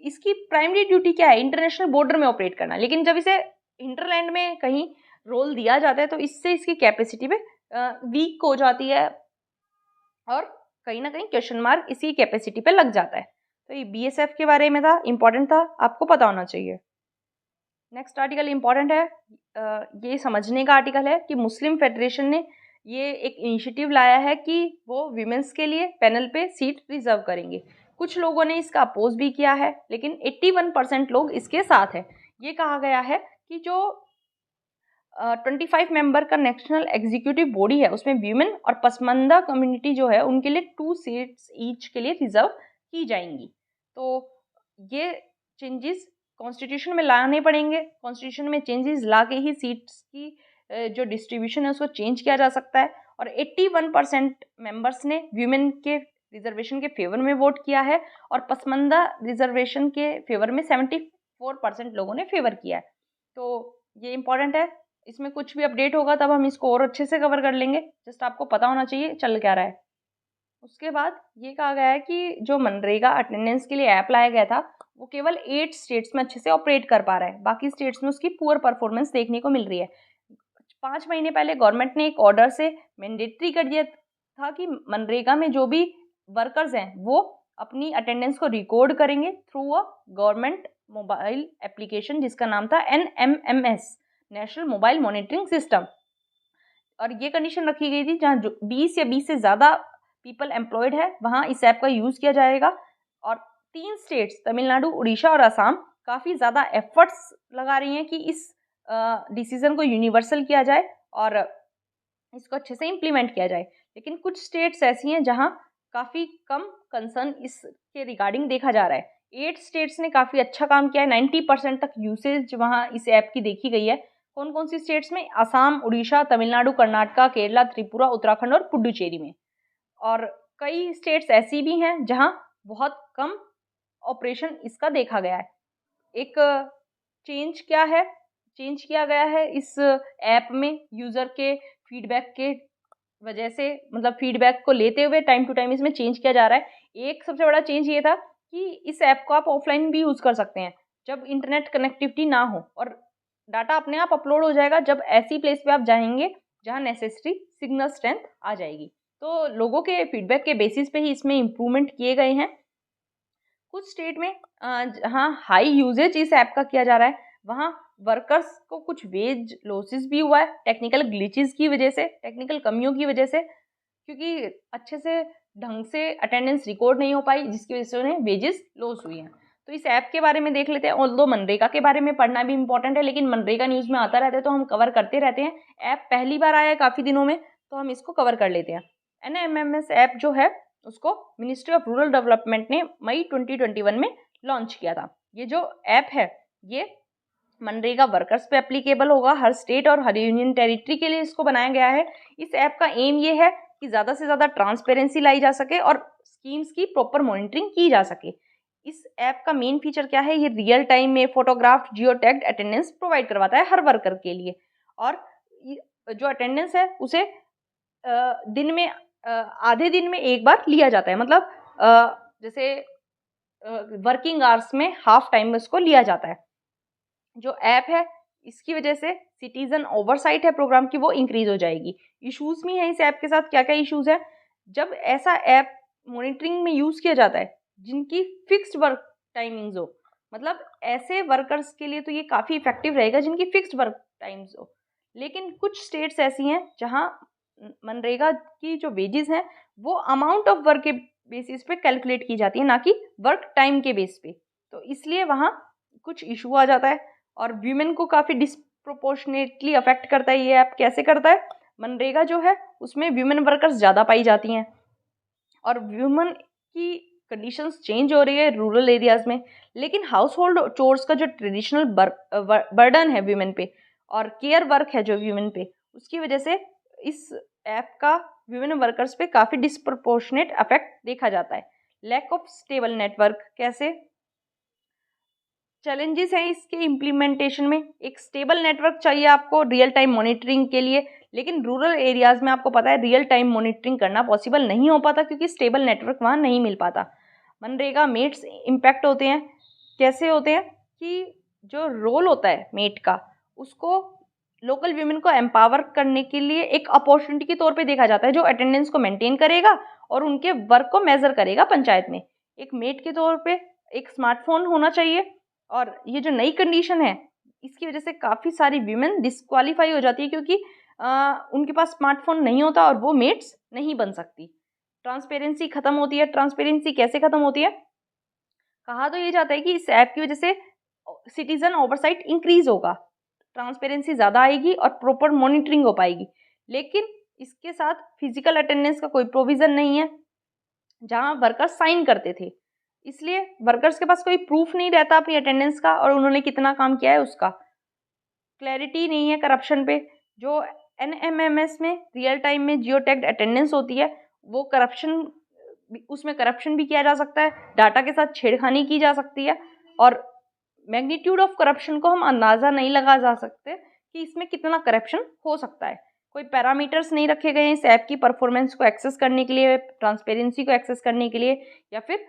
S1: इसकी प्राइमरी ड्यूटी क्या है? इंटरनेशनल बॉर्डर में ऑपरेट करना। लेकिन जब इसे हिंटरलैंड में कहीं रोल दिया जाता है तो इससे इसकी कैपेसिटी पे वीक हो जाती है और कहीं ना कहीं क्वेश्चन मार्क इसी कैपेसिटी पे लग जाता है। तो ये बीएसएफ के बारे में था, इंपॉर्टेंट था, आपको पता होना चाहिए। नेक्स्ट आर्टिकल इंपॉर्टेंट है, ये समझने का आर्टिकल है कि मुस्लिम फेडरेशन ने ये एक इनिशिएटिव लाया है कि वो विमेंस के लिए पैनल पे सीट रिजर्व करेंगे। कुछ लोगों ने इसका अपोज भी किया है, लेकिन 81% लोग इसके साथ हैं। ये कहा गया है कि जो 25 मेंबर का नेशनल एग्जीक्यूटिव बॉडी है उसमें वीमेन और पसमानदा कम्युनिटी जो है उनके लिए 2 सीट्स ईच के लिए रिजर्व की जाएंगी। तो ये चेंजेस कॉन्स्टिट्यूशन में लाने पड़ेंगे। कॉन्स्टिट्यूशन में चेंजेस ला के ही सीट्स की जो डिस्ट्रीब्यूशन है उसको चेंज किया जा सकता है। और 81% मेंबर्स ने वीमेन के रिजर्वेशन के फेवर में वोट किया है और पसमानदा रिजर्वेशन के फेवर में 74% लोगों ने फेवर किया है। तो ये इंपॉर्टेंट है, इसमें कुछ भी अपडेट होगा तब हम इसको और अच्छे से कवर कर लेंगे। जस्ट आपको पता होना चाहिए चल क्या रहा है। उसके बाद ये कहा गया है कि जो मनरेगा अटेंडेंस के लिए ऐप लाया गया था वो केवल 8 स्टेट्स में अच्छे से ऑपरेट कर पा रहा है, बाकी स्टेट्स में उसकी पुअर परफॉर्मेंस देखने को मिल रही है। 5 महीने पहले गवर्नमेंट ने एक ऑर्डर से मैंडेटरी कर दिया था कि मनरेगा में जो भी वर्कर्स हैं वो अपनी अटेंडेंस को रिकॉर्ड करेंगे through a government mobile application जिसका नाम था NMMS, national mobile monitoring system. और ये कंडीशन रखी गई थी जहाँ 20 या 20 से ज़्यादा पीपल एम्प्लॉयड है वहाँ इस ऐप का यूज़ किया जाएगा। और 3 स्टेट्स तमिलनाडु, उड़ीसा और असम काफ़ी ज़्यादा एफर्ट्स लगा रही हैं कि इस डिसीज़न को यूनिवर्सल किया जाए और इसको अच्छे से इम्प्लीमेंट किया जाए। लेकिन कुछ स्टेट्स ऐसी हैं जहाँ काफ़ी कम कंसर्न इसके रिगार्डिंग देखा जा रहा है। 8 स्टेट्स ने काफ़ी अच्छा काम किया है, 90% तक यूसेज वहाँ इस ऐप की देखी गई है। कौन कौन सी स्टेट्स में? असम, उड़ीसा, तमिलनाडु, कर्नाटका, केरला, त्रिपुरा, उत्तराखंड और पुडुचेरी में। और कई स्टेट्स ऐसी भी हैं जहाँ बहुत कम ऑपरेशन इसका देखा गया है। एक चेंज क्या है? चेंज किया गया है इस ऐप में यूज़र के फीडबैक के वजह से, मतलब फीडबैक को लेते हुए टाइम टू टाइम इसमें चेंज किया जा रहा है। एक सबसे बड़ा चेंज ये था कि इस ऐप को आप ऑफलाइन भी यूज़ कर सकते हैं जब इंटरनेट कनेक्टिविटी ना हो, और डाटा अपने आप अपलोड हो जाएगा जब ऐसी प्लेस पे आप जाएंगे जहाँ नेसेसरी सिग्नल स्ट्रेंथ आ जाएगी। तो लोगों के फीडबैक के बेसिस पे ही इसमें इम्प्रूवमेंट किए गए हैं। कुछ स्टेट में जहाँ हाई यूजेज इस ऐप का किया जा रहा है वहाँ वर्कर्स को कुछ वेज लॉसेस भी हुआ है टेक्निकल ग्लिचेस की वजह से, टेक्निकल कमियों की वजह से, क्योंकि अच्छे से ढंग से अटेंडेंस रिकॉर्ड नहीं हो पाई जिसकी वजह से उन्हें वेजेस लॉस हुई हैं। तो इस ऐप के बारे में देख लेते हैं। ऑल्दो मनरेगा के बारे में पढ़ना भी इंपॉर्टेंट है, लेकिन मनरेगा न्यूज़ में आता रहता है तो हम कवर करते रहते हैं। ऐप पहली बार आया है काफ़ी दिनों में तो हम इसको कवर कर लेते हैं। NMMS ऐप जो है उसको मिनिस्ट्री ऑफ रूरल डेवलपमेंट ने मई 2021 में लॉन्च किया था। ये जो ऐप है ये मनरेगा वर्कर्स पे एप्लीकेबल होगा, हर स्टेट और हर यूनियन टेरिटरी के लिए इसको बनाया गया है। इस ऐप का एम ये है कि ज़्यादा से ज़्यादा ट्रांसपेरेंसी लाई जा सके और स्कीम्स की प्रॉपर मॉनिटरिंग की जा सके। इस ऐप का मेन फीचर क्या है? ये रियल टाइम में फोटोग्राफ्ड जियो टैग्ड अटेंडेंस प्रोवाइड करवाता है हर वर्कर के लिए, और जो अटेंडेंस है उसे दिन में आधे दिन में एक बार लिया जाता है, मतलब जैसे वर्किंग आवर्स में हाफ टाइम में उसको लिया जाता है। जो ऐप है इसकी वजह से सिटीजन ओवरसाइट है प्रोग्राम की वो इंक्रीज हो जाएगी। इश्यूज भी हैं इस ऐप के साथ। क्या क्या इश्यूज है? जब ऐसा ऐप मॉनिटरिंग में यूज़ किया जाता है जिनकी फिक्स्ड वर्क टाइमिंग्स हो, मतलब ऐसे वर्कर्स के लिए तो ये काफ़ी इफेक्टिव रहेगा जिनकी फिक्स्ड वर्क टाइम्स हो। लेकिन कुछ स्टेट्स ऐसी हैं जहाँ मनरेगा की जो वेजेस हैं वो अमाउंट ऑफ वर्क के बेसिस पे कैलकुलेट की जाती है, ना कि वर्क टाइम के बेस पे। तो इसलिए वहाँ कुछ इशू आ जाता है और वीमेन को काफ़ी डिस्प्रोपोर्शनेटली अफेक्ट करता है ये ऐप। कैसे करता है? मनरेगा जो है उसमें वीमेन वर्कर्स ज़्यादा पाई जाती हैं और वीमेन की कंडीशंस चेंज हो रही है रूरल एरियाज़ में, लेकिन हाउस होल्ड चोर्स का जो ट्रेडिशनल बर्डन है वीमेन पे और केयर वर्क है जो वीमेन पे, उसकी वजह से इस ऐप का वीमेन वर्कर्स पे काफ़ी डिस्प्रोपोर्शनेट अफेक्ट देखा जाता है। Lack of stable network. कैसे चैलेंजेस हैं इसके इम्प्लीमेंटेशन में? एक स्टेबल नेटवर्क चाहिए आपको रियल टाइम मॉनिटरिंग के लिए, लेकिन रूरल एरियाज़ में आपको पता है रियल टाइम मॉनिटरिंग करना पॉसिबल नहीं हो पाता क्योंकि स्टेबल नेटवर्क वहाँ नहीं मिल पाता। मनरेगा मेट्स इम्पैक्ट होते हैं। कैसे होते हैं कि जो रोल होता है मेट का उसको लोकल वीमेन को एम्पावर करने के लिए एक अपॉर्चुनिटी के तौर पे देखा जाता है, जो अटेंडेंस को मेंटेन करेगा और उनके वर्क को मेजर करेगा पंचायत में। एक मेट के तौर पे एक स्मार्टफोन होना चाहिए। और ये जो नई कंडीशन है, इसकी वजह से काफ़ी सारी वीमेन डिस्क्वालीफाई हो जाती है, क्योंकि उनके पास स्मार्टफोन नहीं होता और वो मेट्स नहीं बन सकती। ट्रांसपेरेंसी खत्म होती है। ट्रांसपेरेंसी कैसे खत्म होती है? कहा तो ये जाता है कि इस ऐप की वजह से सिटीजन ओवरसाइट इंक्रीज होगा, ट्रांसपेरेंसी ज़्यादा आएगी और प्रॉपर मॉनिटरिंग हो पाएगी। लेकिन इसके साथ फिजिकल अटेंडेंस का कोई प्रोविज़न नहीं है, जहां वर्कर्स साइन करते थे। इसलिए वर्कर्स के पास कोई प्रूफ नहीं रहता अपनी अटेंडेंस का और उन्होंने कितना काम किया है उसका। क्लैरिटी नहीं है करप्शन पे। जो NMMS में रियल टाइम में जियो टैग्ड अटेंडेंस होती है, वो करप्शन, उसमें करप्शन भी किया जा सकता है, डाटा के साथ छेड़खानी की जा सकती है और मैग्नीट्यूड ऑफ करप्शन को हम अंदाज़ा नहीं लगा जा सकते कि इसमें कितना करप्शन हो सकता है। कोई पैरामीटर्स नहीं रखे गए हैं इस ऐप की परफॉर्मेंस को एक्सेस करने के लिए, ट्रांसपेरेंसी को एक्सेस करने के लिए, या फिर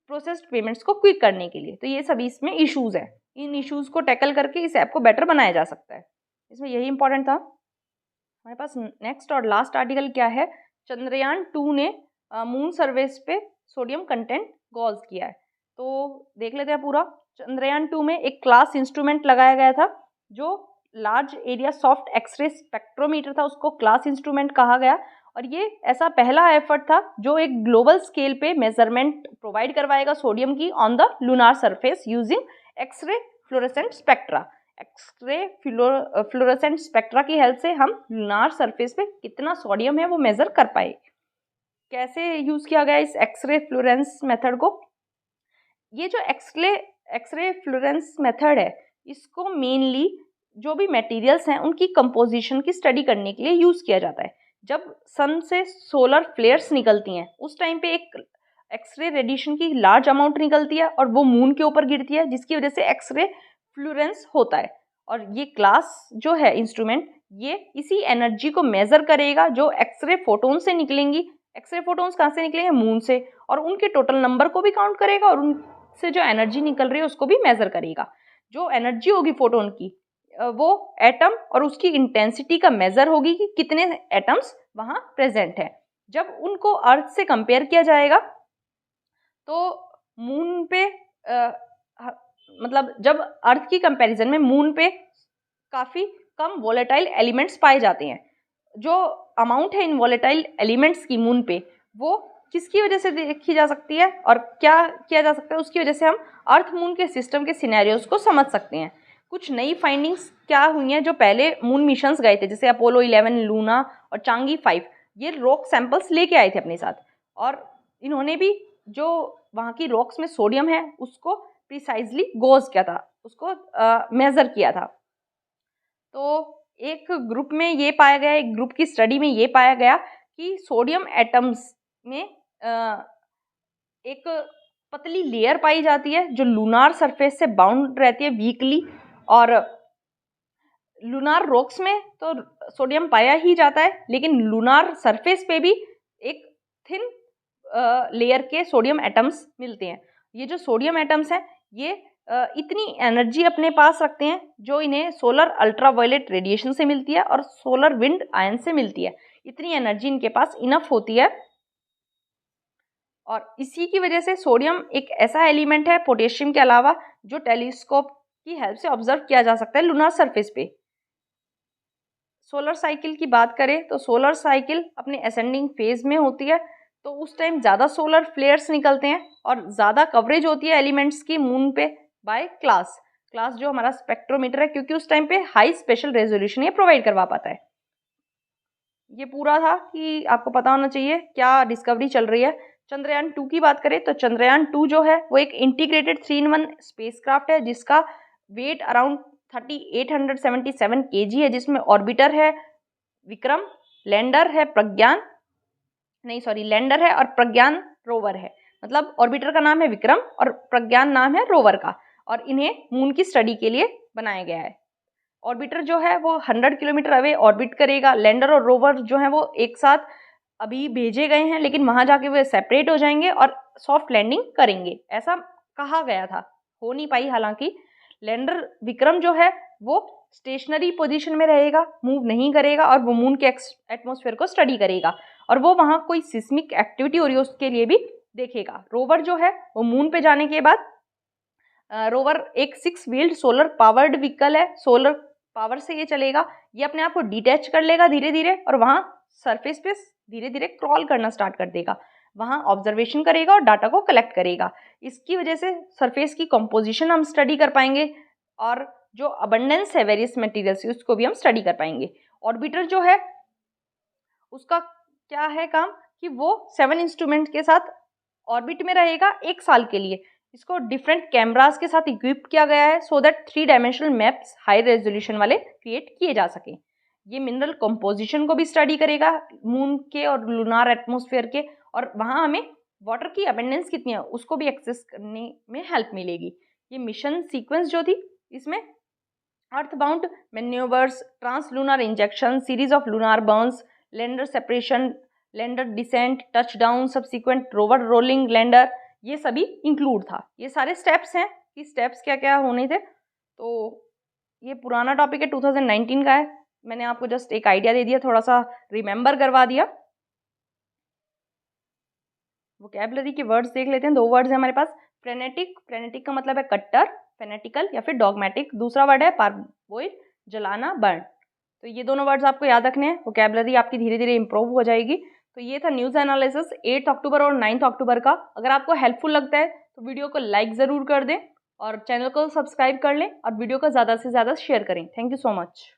S1: प्रोसेस्ड पेमेंट्स को क्विक करने के लिए। तो ये सभी इसमें इश्यूज़ हैं। इन इश्यूज़ को टैकल करके इस ऐप को बेटर बनाया जा सकता है। इसमें यही इंपॉर्टेंट था। हमारे पास नेक्स्ट और लास्ट आर्टिकल क्या है? चंद्रयान 2 ने मून सर्विस पे सोडियम कंटेंट गॉज किया है। तो देख लेते हैं पूरा। चंद्रयान 2 में एक क्लास इंस्ट्रूमेंट लगाया गया था, जो large area soft X ray spectrometer था, उसको क्लास इंस्ट्रूमेंट कहा गया। और ये ऐसा पहला एफर्ट था जो एक ग्लोबल स्केल पे मेजरमेंट प्रोवाइड करवाएगा सोडियम की on the lunar surface using X ray fluorescent spectra. X ray fluorescent spectra की हेल्प से हम लूनार सरफेस पे कितना सोडियम है वो मेजर कर पाए। कैसे यूज किया गया इस एक्सरे फ्लोरेंस मेथड को? ये जो एक्सरे फ्लोरेंस मेथड है, इसको मेनली जो भी मटेरियल्स हैं उनकी कंपोजिशन की स्टडी करने के लिए यूज किया जाता है। जब सन से सोलर फ्लेयर्स निकलती हैं, उस टाइम पे एक एक्सरे रेडिएशन की लार्ज अमाउंट निकलती है और वो मून के ऊपर गिरती है, जिसकी वजह से एक्सरे फ्लोरेंस होता है। और ये क्लास जो है इंस्ट्रूमेंट, ये इसी एनर्जी को मेजर करेगा जो एक्सरे फोटोन से निकलेंगी। एक्सरे फोटोन्स कहाँ से निकलेंगे? मून से। और उनके टोटल नंबर को भी काउंट करेगा और उनसे जो एनर्जी निकल रही है उसको भी मेजर करेगा। जो एनर्जी होगी फोटोन की, वो एटम और उसकी इंटेंसिटी का मेजर होगी कि कितने एटम्स वहाँ प्रेजेंट है। जब उनको अर्थ से कंपेयर किया जाएगा तो मून पे मतलब जब अर्थ की कंपैरिजन में मून पे काफ़ी कम वोलेटाइल एलिमेंट्स पाए जाते हैं। जो अमाउंट है इन वोलेटाइल एलिमेंट्स की मून पे, वो किसकी वजह से देखी जा सकती है और क्या किया जा सकता है, उसकी वजह से हम अर्थ मून के सिस्टम के सिनेरियोज को समझ सकते हैं। कुछ नई फाइंडिंग्स क्या हुई हैं? जो पहले मून मिशंस गए थे, जैसे अपोलो 11, लूना और चांगी 5, ये रॉक सैंपल्स लेके आए थे अपने साथ, और इन्होंने भी जो वहाँ की रॉक्स में सोडियम है उसको प्रिसाइजली गोज किया था, उसको मेज़र किया था। तो एक ग्रुप में ये पाया गया, एक ग्रुप की स्टडी में ये पाया गया कि सोडियम एटम्स में एक पतली लेयर पाई जाती है जो लूनार सरफेस से बाउंड रहती है वीकली। और लूनार रॉक्स में तो सोडियम पाया ही जाता है, लेकिन लूनार सरफेस पे भी एक थिन लेयर के सोडियम एटम्स मिलते हैं। ये जो सोडियम एटम्स हैं, ये इतनी एनर्जी अपने पास रखते हैं जो इन्हें सोलर अल्ट्रावायलेट रेडिएशन से मिलती है और सोलर विंड आयन से मिलती है। इतनी एनर्जी इनके पास इनफ होती है, और इसी की वजह से सोडियम एक ऐसा एलिमेंट है पोटेशियम के अलावा जो टेलीस्कोप की हेल्प से ऑब्जर्व किया जा सकता है लूनार सरफेस पे। सोलर साइकिल की बात करें तो सोलर साइकिल अपने असेंडिंग फेज में होती है, तो उस टाइम ज़्यादा सोलर फ्लेयर्स निकलते हैं और ज़्यादा कवरेज होती है एलिमेंट्स की मून पे बाय क्लास जो हमारा स्पेक्ट्रोमीटर है, क्योंकि उस टाइम पे हाई स्पेशल रेजोल्यूशन ये प्रोवाइड करवा पाता है। ये पूरा था कि आपको पता होना चाहिए क्या डिस्कवरी चल रही है। चंद्रयान 2 की बात करें तो चंद्रयान 2 जो है वो एक इंटीग्रेटेड 3-in-1 स्पेसक्राफ्ट है, जिसका वेट अराउंड 3877 kg है, जिसमें ऑर्बिटर है विक्रम, लैंडर है लैंडर है और प्रज्ञान रोवर है। मतलब ऑर्बिटर का नाम है विक्रम और प्रज्ञान नाम है रोवर का, और इन्हें मून की स्टडी के लिए बनाया गया है। ऑर्बिटर जो है वो 100 किलोमीटर अवे ऑर्बिट करेगा। लैंडर और रोवर जो है वो एक साथ अभी भेजे गए हैं, लेकिन वहां जाके वे सेपरेट हो जाएंगे और सॉफ्ट लैंडिंग करेंगे, ऐसा कहा गया था, हो नहीं पाई हालांकि। लैंडर विक्रम जो है वो स्टेशनरी पोजीशन में रहेगा, मूव नहीं करेगा और वो मून के एटमॉस्फेयर को स्टडी करेगा और वो वहाँ कोई सिस्मिक एक्टिविटी हो रही है उसके लिए भी देखेगा। रोवर जो है वो मून पे जाने के बाद रोवर एक 6 व्हील्ड सोलर पावर्ड व्हीकल है, सोलर पावर से ये चलेगा। ये अपने आप को डिटैच कर लेगा धीरे धीरे और वहाँ सरफेस पे धीरे धीरे क्रॉल करना स्टार्ट कर देगा। वहाँ ऑब्जर्वेशन करेगा और डाटा को कलेक्ट करेगा। इसकी वजह से सरफेस की कंपोजिशन हम स्टडी कर पाएंगे और जो अबंडेंस है वेरियस मटेरियल्स की उसको भी हम स्टडी कर पाएंगे। ऑर्बिटर जो है उसका क्या है काम कि वो 7 इंस्ट्रूमेंट के साथ ऑर्बिट में रहेगा 1 साल के लिए। इसको डिफरेंट कैमरास के साथ इक्विप किया गया है so that 3 dimensional maps high resolution वाले क्रिएट किए जा सकें। ये मिनरल कंपोजिशन को भी स्टडी करेगा मून के और लूनार एटमॉस्फेयर के, और वहाँ हमें वाटर की अबेंडेंस कितनी है उसको भी एक्सेस करने में हेल्प मिलेगी। ये मिशन सीक्वेंस जो थी इसमें earthbound manoeuvres, translunar injection, series of lunar burns, lander separation, lander descent, touchdown, subsequent rover rolling lander, ये सभी इंक्लूड था। ये सारे स्टेप्स हैं कि स्टेप्स क्या क्या होने थे। तो ये पुराना टॉपिक है, 2019 का है। मैंने आपको जस्ट एक आइडिया दे दिया, थोड़ा सा रिमेंबर करवा दिया। वोकैबुलरी के वर्ड्स देख लेते हैं। 2 वर्ड्स हैं हमारे पास। फ्रेनेटिक, फ्रेनेटिक का मतलब है कट्टर, फेनेटिकल या फिर डॉगमेटिक। दूसरा वर्ड है पार्बोइल, जलाना, बर्न। तो ये दोनों वर्ड्स आपको याद रखने हैं। वोकैबुलरी आपकी धीरे धीरे इंप्रूव हो जाएगी। तो ये था न्यूज़ एनालिसिस 8 अक्टूबर और 9 अक्टूबर का। अगर आपको हेल्पफुल लगता है तो वीडियो को लाइक ज़रूर कर दें और चैनल को सब्सक्राइब कर लें और वीडियो को ज़्यादा से ज़्यादा शेयर करें। Thank you so much.